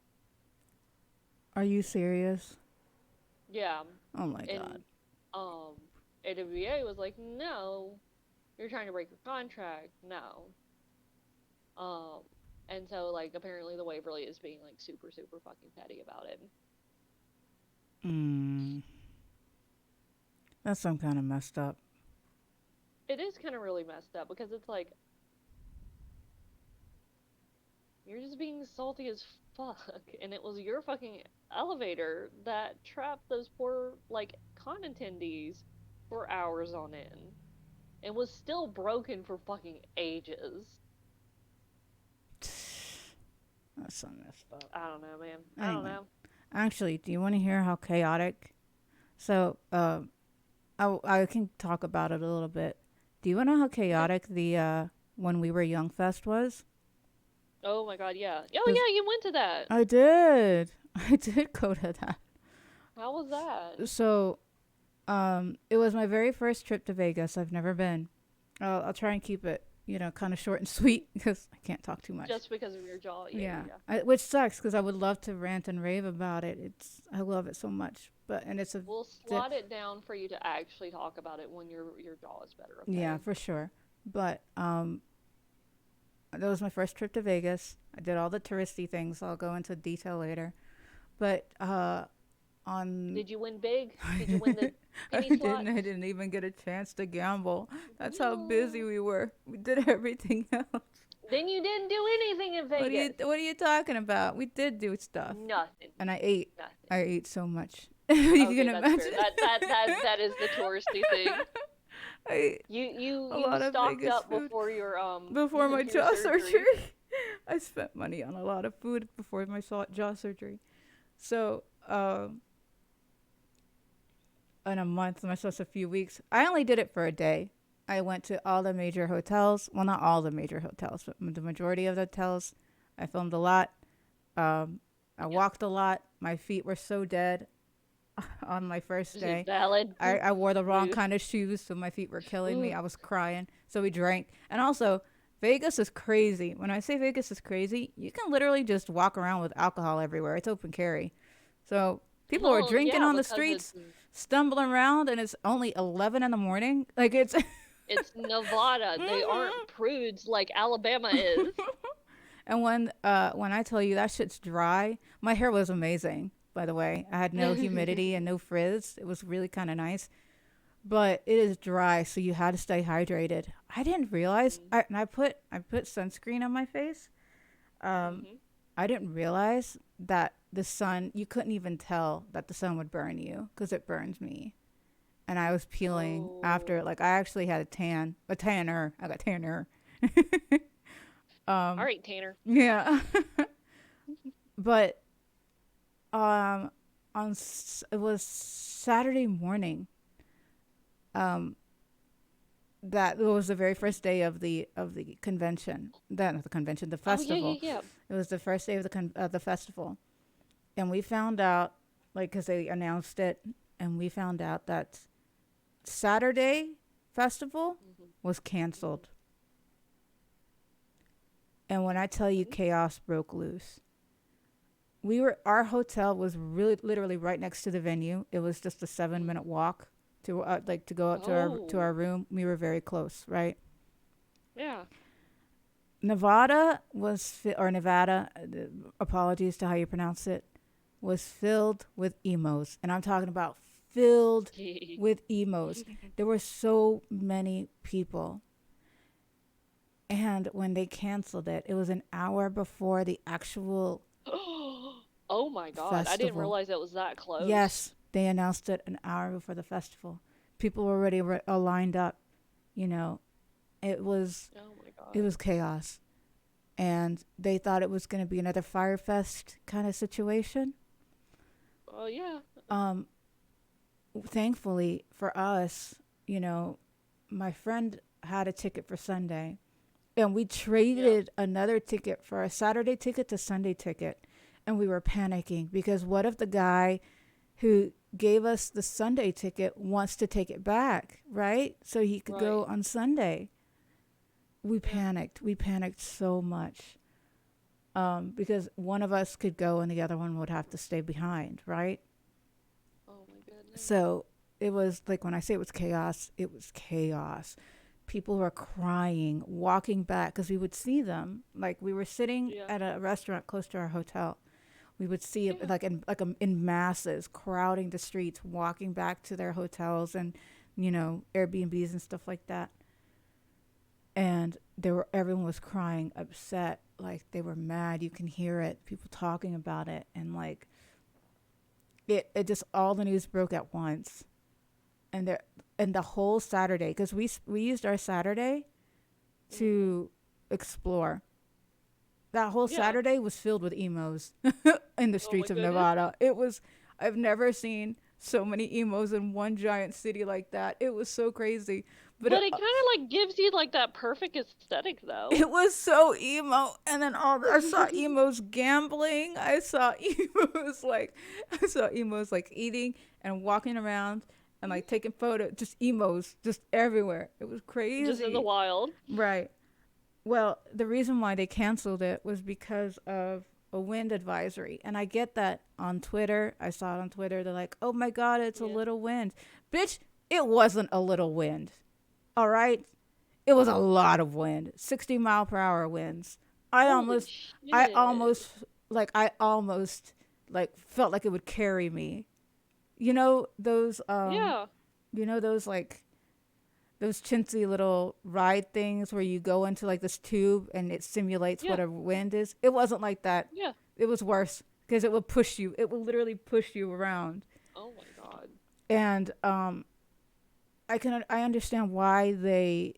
Are you serious? Yeah, Oh my god. and um AWA was like, "No, you're trying to break your contract." No. Um and so like apparently the Waverly is being like super super fucking petty about it. Mm. That's some kind of messed up. It is kind of really messed up because it's like you're just being salty as fuck and it was your fucking elevator that trapped those poor like con attendees for hours on end and was still broken for fucking ages. That's so messed up. I don't know, man. I don't Anyway, know. actually, do you want to hear how chaotic? So, I can talk about it a little bit. Do you want to know how Okay. chaotic the when we were young fest was? Oh my god, yeah. Oh Because yeah, you went to that. I did, I did go to that. How was that? So, it was my very first trip to Vegas. I've never been. I'll try and keep it, kind of short and sweet because I can't talk too much. Just because of your jaw? Yeah, yeah, Yeah, yeah. which sucks because I would love to rant and rave about it. I love it so much, and it's a We'll di- slot it down for you to actually talk about it when your jaw is better, yeah, okay? for sure. But that was my first trip to Vegas. I did all the touristy things. I'll go into detail later. But on Did you win big? Did you win the I penny didn't. slots? I didn't even get a chance to gamble. That's how busy No. we were. We did everything else. Then you didn't do anything in Vegas. What are you talking about? We did do stuff, Nothing. and I ate. Nothing. I ate so much. You Okay, can that's fair. imagine. That is the touristy thing. I ate a You lot of stocked Vegas up food before your before my your jaw surgery. surgery. I spent money on a lot of food before my jaw surgery. So, in a month, much less a few weeks, I only did it for a day. I went to all the major hotels. Well, not all the major hotels, but the majority of the hotels. I filmed a lot. Um, I Yeah. walked a lot. My feet were so dead on my first Is it day. valid? I wore the wrong Mood. kind of shoes, so my feet were killing me. Ooh. I was crying. So we drank. And also, Vegas is crazy. When I say Vegas is crazy, you can literally just walk around with alcohol everywhere. It's open carry. So people were Well, drinking yeah, on the because streets, stumbling around, and it's only 11 in the morning. Like, it's. it's Nevada. They aren't prudes like Alabama is. And when I tell you that shit's dry, my hair was amazing, by the way. I had no humidity and no frizz. It was really kind of nice. But it is dry, so you had to stay hydrated. I didn't realize. Mhm. I put sunscreen on my face. Um, Mhm. I didn't realize that the sun, you couldn't even tell that the sun would burn you because it burns me. And I was peeling after, Oh. like, I actually had a tanner. I got tanner. All um, right, Tanner. yeah. But it was Saturday morning. Um, that was the very first day of the convention. That not the convention, the Oh yeah, yeah, festival. yeah. It was the first day of the festival, and we found out, like, because they announced it, and we found out that Saturday festival Mhm. was Mhm. canceled. And when I tell you Mhm. chaos broke loose, our hotel was really literally right next to the venue. It was just a 7 minute Mhm. walk to like to go up to our Oh. room. We were very close, right? Yeah. Nevada, apologies to how you pronounce it, was filled with emos. And I'm talking about filled with emos. There were so many people. And when they canceled it, it was an hour before the actual Oh my God. I didn't festival. realize that was that close. Yes, they announced it an hour before the festival. People were already lined up. You know, it was Oh my it God. was chaos, and they thought it was going to be another Fire Fest kind of situation. Oh yeah. Um, Thankfully for us, you know, my friend had a ticket for Sunday, and we Yeah. traded another ticket for a Saturday ticket to Sunday ticket, and we were panicking because what if the guy who gave us the Sunday ticket wants to take it back, right? So he could go Right. on Sunday. We Yeah. panicked. We panicked so much because one of us could go and the other one would have to stay behind, right? Oh my goodness. So it was like when I say it was chaos. People were crying, walking back because we would see them. Like we were sitting Yeah. at a restaurant close to our hotel. We would see Yeah. in masses crowding the streets, walking back to their hotels and Airbnbs and stuff like that. And everyone was crying, upset, like they were mad. You can hear it, people talking about it, and like it just all the news broke at once. And there and the whole Saturday, because we used our Saturday Mhm. to explore. That whole Yeah. Saturday was filled with emos in the Oh my streets of goodness. Nevada. I've never seen so many emos in one giant city like that. It was so crazy. But But it kind of like gives you like that perfect aesthetic though. it was so emo. And then I saw emos gambling. I saw emos like eating and walking around and like taking photos. Just emos, just everywhere. It was Just in the crazy. wild. Right. Well, the reason why they canceled it was because of a wind advisory. And I get that on Twitter. I saw it on Twitter. They're like, oh my God, it's a Yeah. little wind. Bitch, it wasn't a little wind. All right? It was a lot of wind. 60-mile-per-hour winds. I Holy almost, I shit. almost, I almost, like, felt like it would carry me. You know, Yeah. like, those chintzy little ride things where you go into like this tube and it simulates what Yeah. a wind is. It wasn't like that. Yeah. It was worse because it would push you. It would literally push you around. Oh my God. And I understand why they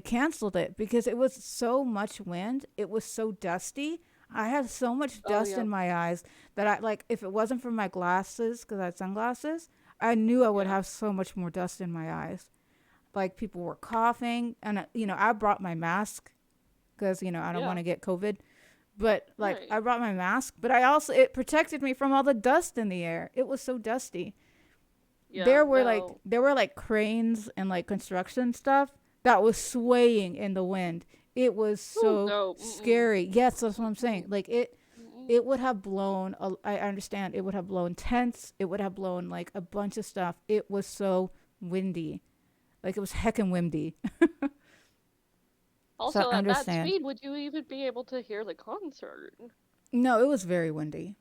canceled it because it was so much wind. It was so dusty. I had so much Oh dust yeah. in my eyes that I like if it wasn't for my glasses because I had sunglasses, I knew I would Yeah. have so much more dust in my eyes. Like people were coughing and I brought my mask because I don't want Yeah. to get COVID. But like Right. I brought my mask, but I also it protected me from all the dust in the air. It was so dusty. Yeah. No. There were like cranes and like construction stuff that was swaying in the wind. It was Ooh, so no. Mm-mm. scary. Yes, that's what I'm saying. Mm-mm. Like Mm-mm. it would have blown I understand it would have blown tents, it would have blown like a bunch of stuff. It was so windy. Like it was heckin' windy. So Also, I at that understand. speed, would you even be able to hear the concert? No, it was very windy.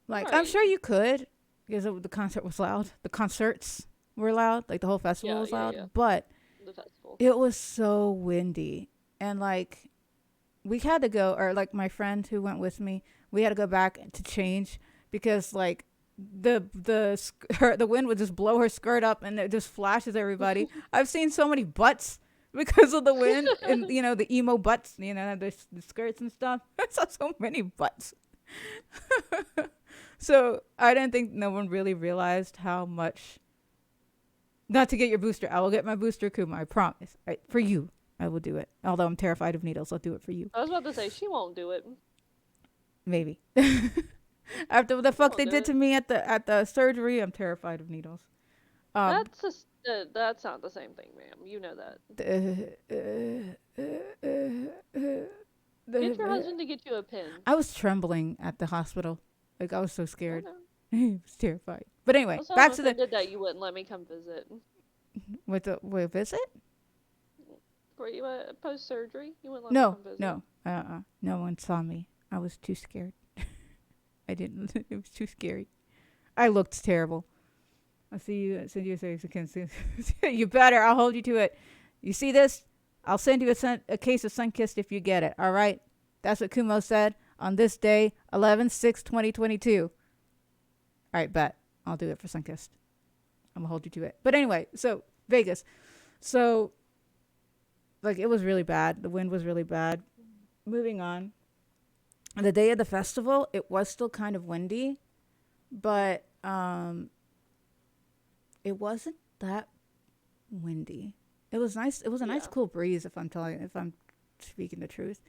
Like I'm Right. sure you could because the concert was loud. The concerts were loud. Like the whole festival Yeah. was Yeah. Yeah. loud, but The festival. it was so windy and like we had to go, or like my friend who went with me, we had to go back to change because like the wind would just blow her skirt up and it just flashes everybody. I've seen so many butts because of the wind and the emo butts, the skirts and stuff. I saw so many butts. So I didn't think no one really realized how much. Not to get your booster. I will get my booster, Kuma. I promise. For you, I will do it. Although I'm terrified of needles, I'll do it for you. I was about to say she won't do it. Maybe. After the fuck they do did it. to me at the surgery, I'm terrified of needles. That's not the same thing, ma'am. You know that. Get your husband to get you a pin. I was trembling at the hospital. Like I was so scared. Okay. I was terrified. But anyway, Also, back if to I the did that, you wouldn't let me come visit. with visit. For you post surgery, you wouldn't let me come visit. No one saw me. I was too scared. I didn't. It was too scary. I looked terrible. I'll see you. Send you a You better. I'll hold you to it. You see this? I'll send you a case of Sunkist if you get it. All right. That's what Kumo said on this day, 11/6/2022. All right, bet. I'll do it for Sunkist. I'm gonna hold you to it. But anyway, so Vegas. So like it was really bad. The wind was really bad. Moving on. The day of the festival, it was still kind of windy, but it wasn't that windy. It was nice. It was a nice cool breeze if I'm speaking the truth.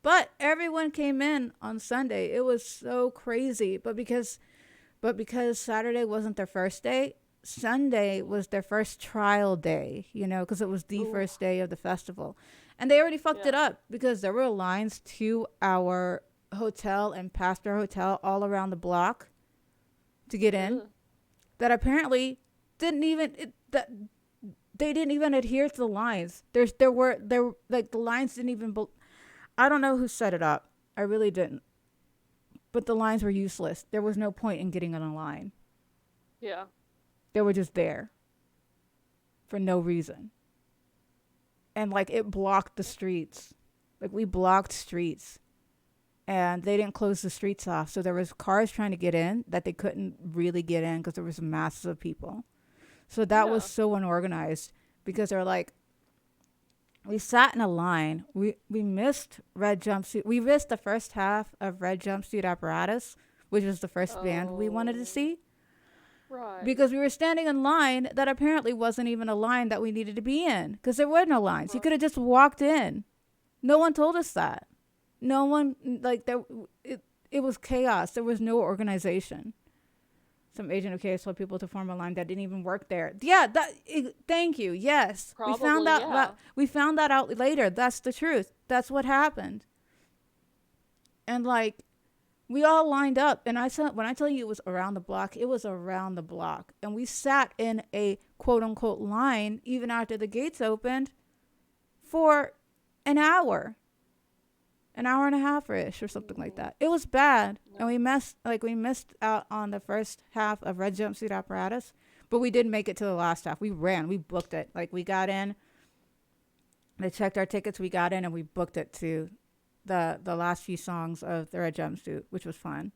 But everyone came in on Sunday. It was so crazy. But because Saturday wasn't their first day, Sunday was their first trial day, because it was the first day of the festival. And they already fucked it up because there were lines to our hotel and past our hotel all around the block to get in that apparently they didn't even adhere to the lines. There were like the lines didn't even I don't know who set it up. I really didn't. But the lines were useless. There was no point in getting on a line. Yeah. They were just there for no reason. And like it blocked the streets. Like we blocked streets. And they didn't close the streets off. So there was cars trying to get in that they couldn't really get in because there was masses of people. So that was so unorganized because they're like, we sat in a line. We missed Red Jumpsuit. We missed the first half of Red Jumpsuit Apparatus, which was the first band we wanted to see. Right. Because we were standing in line that apparently wasn't even a line that we needed to be in because there were no lines. Right. You could have just walked in. No one told us that. No one, like, it was chaos. There was no organization. Some agent of chaos told people to form a line that didn't even work there. Yeah, thank you. Yes. Probably, we found that out later. That's the truth. That's what happened. And like we all lined up and when I tell you it was around the block, it was around the block. And we sat in a quote unquote line even after the gates opened for an hour. An hour and a half-ish or something like that. It was bad. And we missed out on the first half of Red Jumpsuit Apparatus. But we did make it to the last half. We ran. We booked it. Like we got in. They checked our tickets. We got in and we booked it to the last few songs of the Red Jumpsuit, which was fun.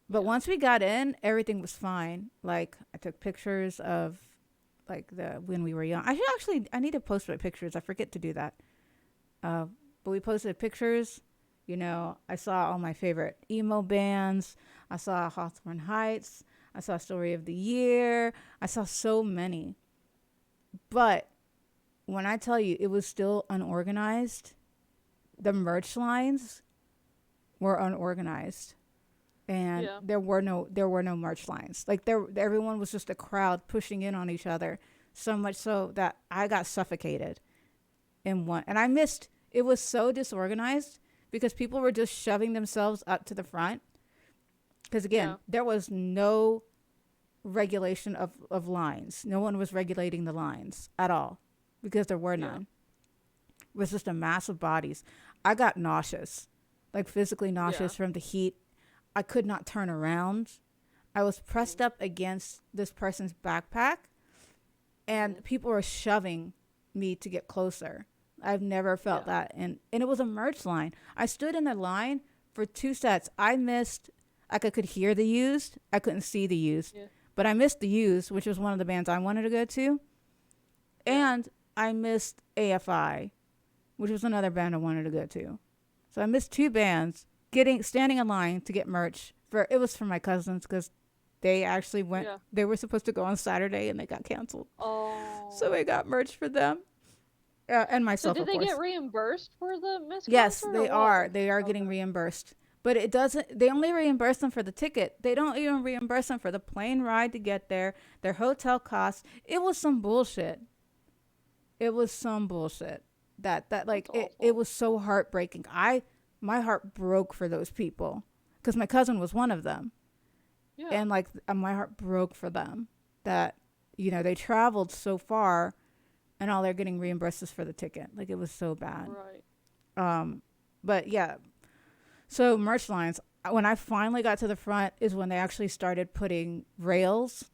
But once we got in, everything was fine. Like I took pictures of like when we were young. I need to post my pictures. I forget to do that. But we posted pictures. I saw all my favorite emo bands. I saw Hawthorne Heights. I saw Story of the Year. I saw so many. But when I tell you it was still unorganized, the merch lines were unorganized. And there were no merch lines. Like everyone was just a crowd pushing in on each other. So much so that I got suffocated in one. And I missed. It was so disorganized because people were just shoving themselves up to the front. Because, again, there was no regulation of lines. No one was regulating the lines at all because there were none. It was just a mass of bodies. I got nauseous, like physically nauseous from the heat. I could not turn around. I was pressed up against this person's backpack, and people were shoving me to get closer. I've never felt Yeah. that. And it was a merch line. I stood in the line for 2 sets. I missed, like, I could hear the used, I couldn't see the used, Yeah. but I missed the used, which was one of the bands I wanted to go to. Yeah. And I missed AFI, which was another band I wanted to go to. So I missed two bands standing in line to get merch. It was for my cousins because they actually went, Yeah. they were supposed to go on Saturday and they got canceled. So Oh. I got merch for them. And So myself, did of they get course. reimbursed for the missed Yes, concert or they what? are. They are getting Okay. reimbursed. But it doesn't, they only reimburse them for the ticket. They don't even reimburse them for the plane ride to get there, their hotel costs. It was some bullshit. It was some bullshit. That like That's it awful. was so heartbreaking. My heart broke for those people because my cousin was one of them. Yeah. And like my heart broke for them that they traveled so far and all they're getting reimbursed is for the ticket. Like it was so bad. Right. But yeah, so merch lines. When I finally got to the front is when they actually started putting railings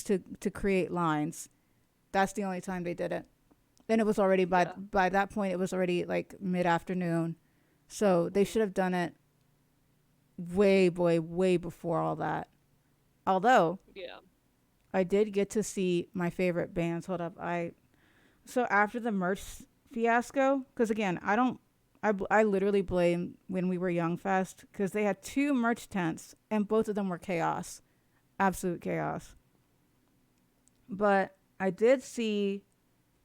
to create lines. That's the only time they did it. Then it was already Yeah. by that point it was already like mid afternoon, so they should have done it way before all that. Although Yeah. I did get to see my favorite bands. Hold up, so after the merch fiasco, because again, I literally blame When We Were Young Fest because they had two merch tents and both of them were chaos, absolute chaos. But I did see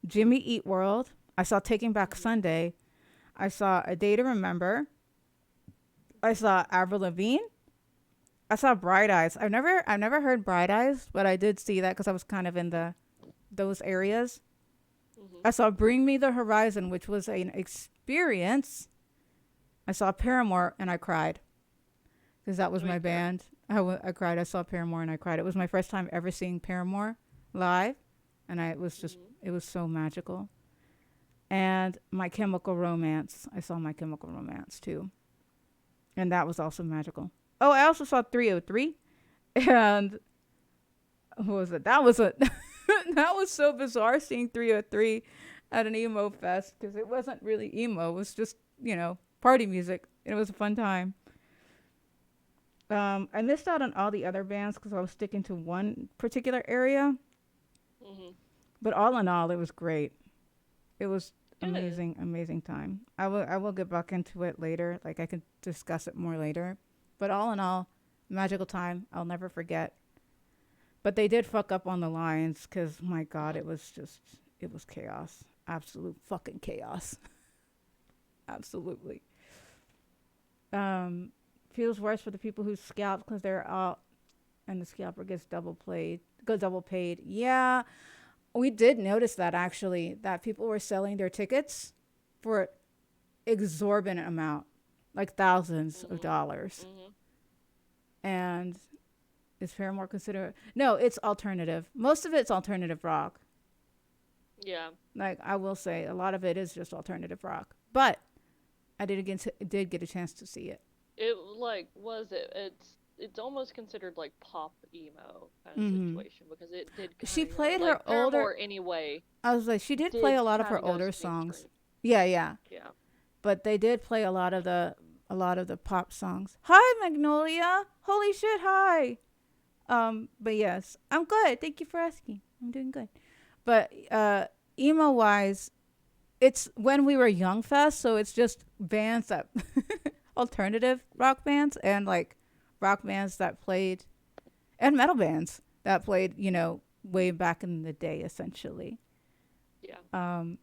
Jimmy Eat World. I saw Taking Back Mhm. Sunday. I saw A Day to Remember. I saw Avril Lavigne. I saw Bright Eyes. I've never heard Bright Eyes, but I did see that because I was kind of in those areas. Mhm. I saw Bring Me the Horizon, which was an experience. I saw Paramore and I cried because that was To be my fair. band. I cried. I saw Paramore and I cried. It was my first time ever seeing Paramore live, and Mhm. it was so magical. And My Chemical Romance. I saw My Chemical Romance too, and that was also magical. Oh, I also saw 303, and what was it? That was a that was so bizarre seeing 303 at an emo fest because it wasn't really emo. It was just party music. And it was a fun time. I missed out on all the other bands because I was sticking to one particular area. Mhm. But all in all, it was great. It was Good. amazing time. I will get back into it later. Like I can discuss it more later. But all in all, magical time. I'll never forget. But they did fuck up on the lines because my God, it was chaos. Absolute fucking chaos. Absolutely. Um, Feels worse for the people who scalp because they're out and the scalper gets double paid. Yeah, we did notice that actually that people were selling their tickets for exorbitant amount, like thousands of Mhm. dollars. Mhm. And is Paramore considered? No, it's alternative. Most of it's alternative rock. Yeah. Like I will say, a lot of it is just alternative rock. But did get a chance to see it. It like was it? It's almost considered like pop emo kind of Hmm. situation because it did kind She of go played her like older. Paramore anyway I was like, she did play did a lot of kind her of go older songs. mainstream. Yeah, yeah. Yeah. But they did play a lot of the pop songs. Hi, Magnolia. Holy shit, hi. But yes, I'm good. Thank you for asking. I'm doing good. But emo wise, it's When We Were Young Fest, so it's just bands that alternative rock bands and like rock bands that played and metal bands that played, way back in the day essentially. Yeah. Um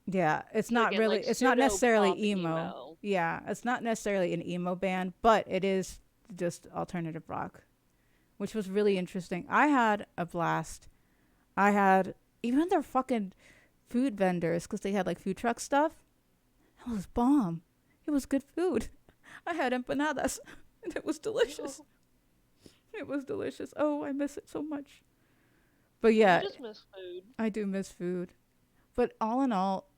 yeah, So again, like it's not pseudo necessarily pop emo. emo. Yeah, it's not necessarily an emo band, but it is just alternative rock, which was really interesting. I had a blast. I had even their fucking food vendors because they had like food truck stuff. That was bomb. It was good food. I had empanadas and it was delicious. Oh, It was delicious. Oh, I miss it so much. But you yeah, just miss food. I do miss food. But all in all,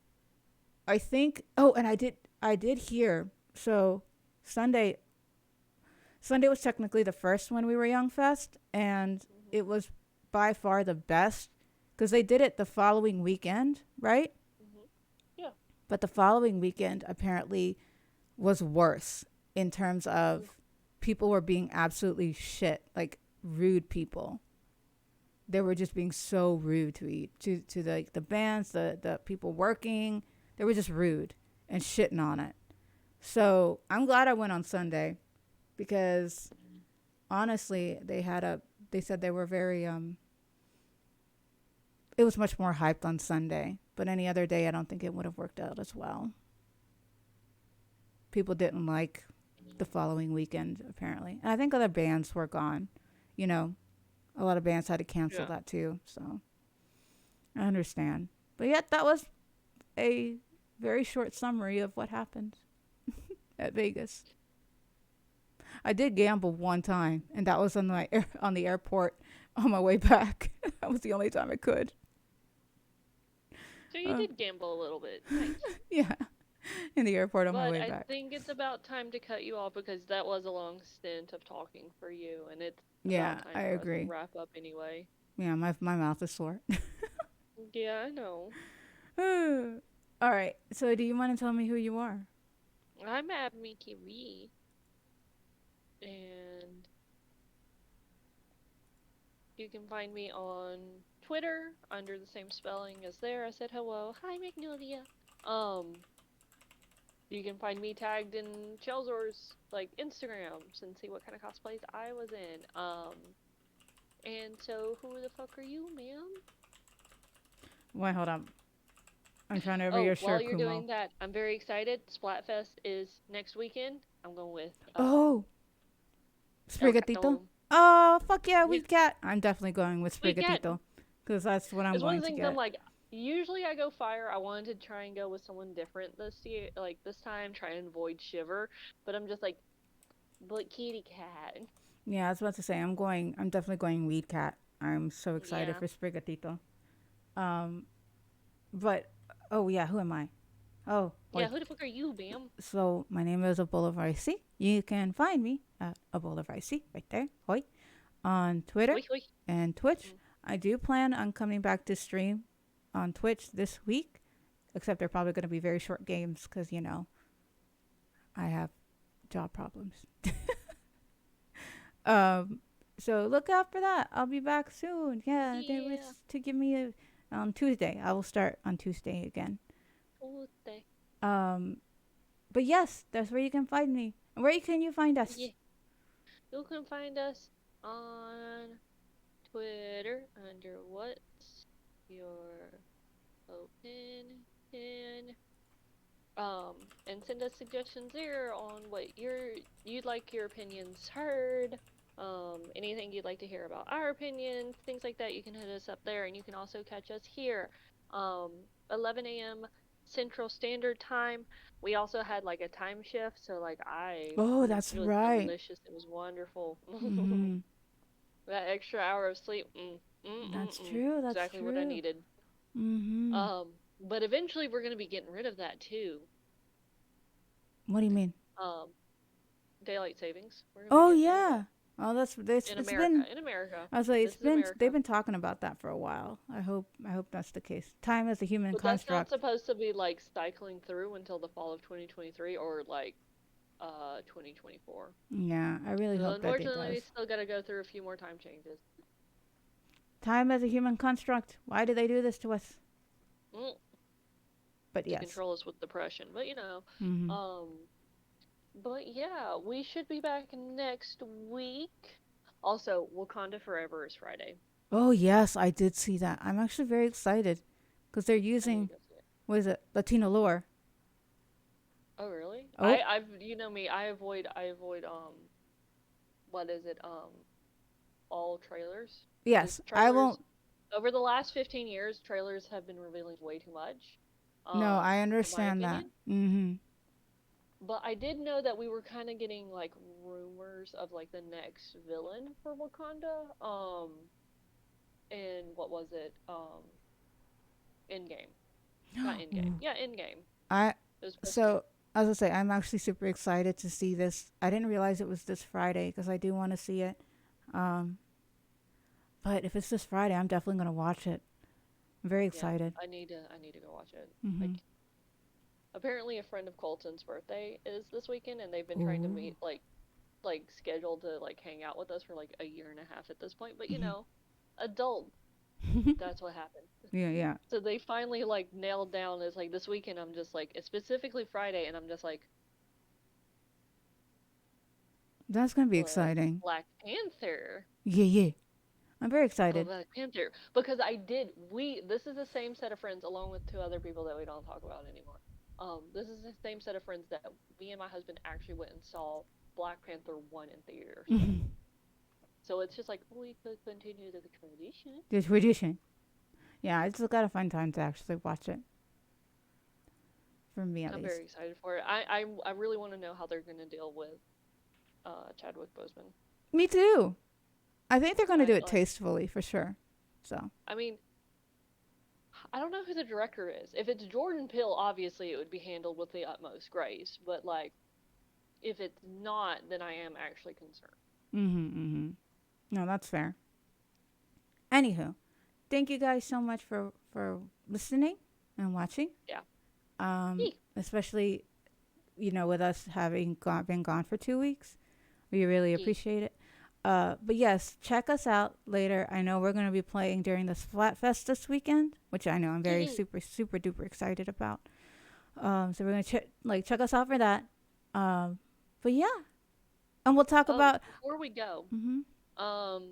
I think. Oh, and I did hear. So Sunday Sunday was technically the first When We Were Young Fest, and Mhm. it was by far the best because they did it the following weekend, right? Mhm. But the following weekend apparently was worse in terms Mm. of people were being absolutely shit, like rude people. They were just being so rude to the bands, the people working. They were just rude and shitting on it. So I'm glad I went on Sunday because honestly, they said they were very it was much more hyped on Sunday, but any other day I don't think it would have worked out as well. People didn't like the following weekend apparently, and I think other bands were gone. You know, a lot of bands had to cancel Yeah. that too, so I understand. But yet, that was a very short summary of what happened at Vegas. I did gamble one time, and that was on the airport on my way back. That was the only time I could. So you Uh, did gamble a little bit. Nice. yeah, in the airport on my But way I back. think it's about time to cut you off because that was a long stint of talking for you, and it's about Yeah, time I for us to agree. wrap up anyway. Yeah, my mouth is sore. Yeah, I know. All right. So, do you want to tell me who you are? I'm at Mickey V, and you can find me on Twitter under the same spelling as there. I said hello. Hi, Magnolia. Um, you can find me tagged in Chelzor's like Instagrams and see what kind of cosplays I was in. And so who the fuck are you, ma'am? Wait, hold on. I'm trying to Oh, reassure while you're Kumo. doing that, I'm very excited. Splatfest is next weekend. I'm going with Oh, El Sprigatito. Gato. Oh, fuck yeah, Yeah, we cat. I'm definitely going with we get. Sprigatito because that's what I'm It's one going of the to things I'm get. like. Usually I go fire. I wanted to try and go with someone different this year, like this time, try and avoid Shiver. But I'm just like, but kitty cat. Yeah, I was about to say I'm definitely going Weed Cat. I'm so excited Yeah. for Sprigatito. Um, but oh yeah, who am I? Oh, Yeah, like who the fuck are you, Bam? so. My name is Abola Varsi. You can find me at Abola Varsi right there. Hoi on Twitter Hoi hoi. and Twitch. Mm. I do plan on coming back to stream on Twitch this week, except they're probably going to be very short games because I have job problems. Um, so look out for that. I'll be back soon. Yeah, they was Yeah. to give me a on Tuesday. I will start on Tuesday again. Tuesday. Um, but yes, that's where you can find me. And where can you find us? Yeah. You can find us on Twitter under what's your opinion? And send us suggestions there on what you'd like your opinions heard. Anything you'd like to hear about our opinions, things like that, you can hit us up there, and you can also catch us here, um, 11 a.m. Central Standard Time. We also had like a time shift, so like Oh, that's it was right. delicious. It was wonderful. Mhm. That extra hour of sleep, That's true. That's exactly what I true. needed. Mhm. But eventually we're gonna be getting rid of that too. What do you mean? Um, daylight savings. We're gonna be Oh getting rid of it yeah. Oh, that's in it's America. been. In America, I was like, this it's is been. They've America. been talking about that for a while. I hope that's the case. Time is a human But that's not construct. supposed to be like cycling through until the fall of 2023 or like 2024. Yeah, I really So hope that it unfortunately, we does. still got to go through a few more time changes. Time as a human construct. Why do they do this to us? Mm, But to yes. control us with depression, but you know, Hmm. um, but yeah, we should be back next week. Also, Wakanda Forever is Friday. Oh yes, I did see that. I'm actually very excited because they're I need to using go see it. what is it, Latino lore. Oh really? Oh I've you know me, I avoid what is it all trailers because yes, I trailers won't. over the last 15 years trailers have been revealing way too much, No, um, I in my understand that. opinion. Hmm. But I did know that we were kind of getting like rumors of like the next villain for Wakanda. In what was it? Endgame. Not Endgame. Yeah, Endgame. I It was supposed to be. so as I say, I'm actually super excited to see this. I didn't realize it was this Friday because I do want to see it. Um, but if it's this Friday, I'm definitely gonna watch it. I'm very Yeah, excited. I need to go watch it. Hmm. Like apparently a friend of Colton's birthday is this weekend, and they've been trying to Ooh. meet like scheduled to like hang out with us for like a year and a half at this point. But Mhm. adult, that's what happened. Yeah, yeah. So they finally like nailed down. It's like this weekend. I'm just like it's specifically Friday, and I'm just like, That's gonna be but exciting. Black Panther. Yeah, yeah. I'm very Oh, excited. Black Panther. Because I did. This is the same set of friends, along with two other people that we don't talk about anymore. This is the same set of friends that me and my husband actually went and saw Black Panther 1 in theaters. The So it's just like, we could continue the tradition. tradition. Yeah, I just gotta find time to actually watch it. For me, at I'm least. very excited for it. I really want to know how they're going to deal with Chadwick Boseman. Me too. I think they're gonna do I it like. tastefully for sure. So. I mean, I don't know who the director is. If it's Jordan Peele, obviously it would be handled with the utmost grace. But like, if it's not, then I am actually concerned. Mm-hmm. No, that's fair. Anywho, thank you guys so much for listening and watching. Yeah. Yee. Especially with us having been gone for 2 weeks, we really Yee. appreciate it. But yes, check us out later. I know we're going to be playing during the Splatfest this weekend, which I know I'm very Yee. super super duper excited about. So we're gonna check us out for that. Um, but yeah, and we'll talk Oh, about. before we go, Hmm. um,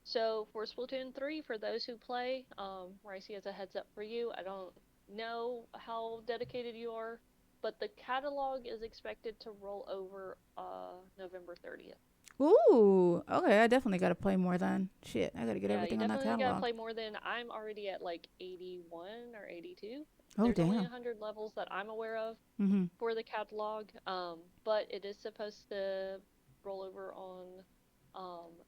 so for Splatoon 3, for those who play, Ricey, as a heads up for you, I don't know how dedicated you are, but the catalog is expected to roll over November 30th. Ooh, okay. I definitely got to play more then. Shit, I got to get Yeah, you everything on that definitely gotta catalog. play more than I'm already at like 81 or 82. Oh There's only damn. 100 levels that I'm aware of Mhm. for the catalog, but it is supposed to roll over on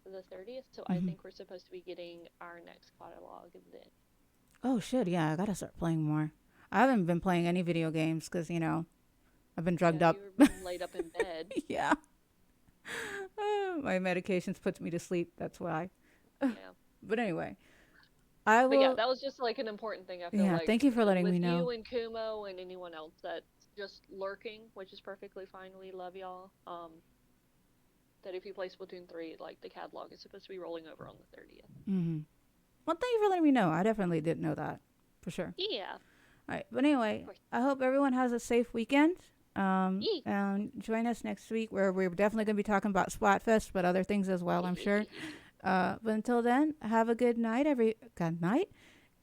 the 30th, so I Mhm. think we're supposed to be getting our next catalog then. Oh shit, yeah. I gotta start playing more. I haven't been playing any video games because I've been drugged Yeah, up. you've been laid up in bed. Yeah. My medications puts me to sleep. That's why. Yeah. But anyway, I But yeah, will. that was just like an important thing I feel Yeah. like Thank you for letting with me know. you and Kumo and anyone else that's just lurking, which is perfectly fine. We love y'all. That if you play Splatoon 3, like the catalog is supposed to be rolling over on the 30th. Mhm. Well, thank you for letting me know. I definitely didn't know that for sure. Yeah, All right. But of anyway, course. I hope everyone has a safe weekend. Yee. And join us next week where we're definitely going to be talking about Splatfest, but other things as well, I'm sure. But until then, have a good night,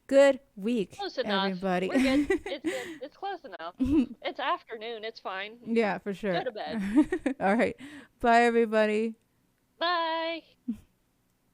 good week, Close enough. everybody. We're good. It's good. It's close enough. It's afternoon. It's fine. Yeah, for Go sure. to bed. All right. Bye, everybody. Bye.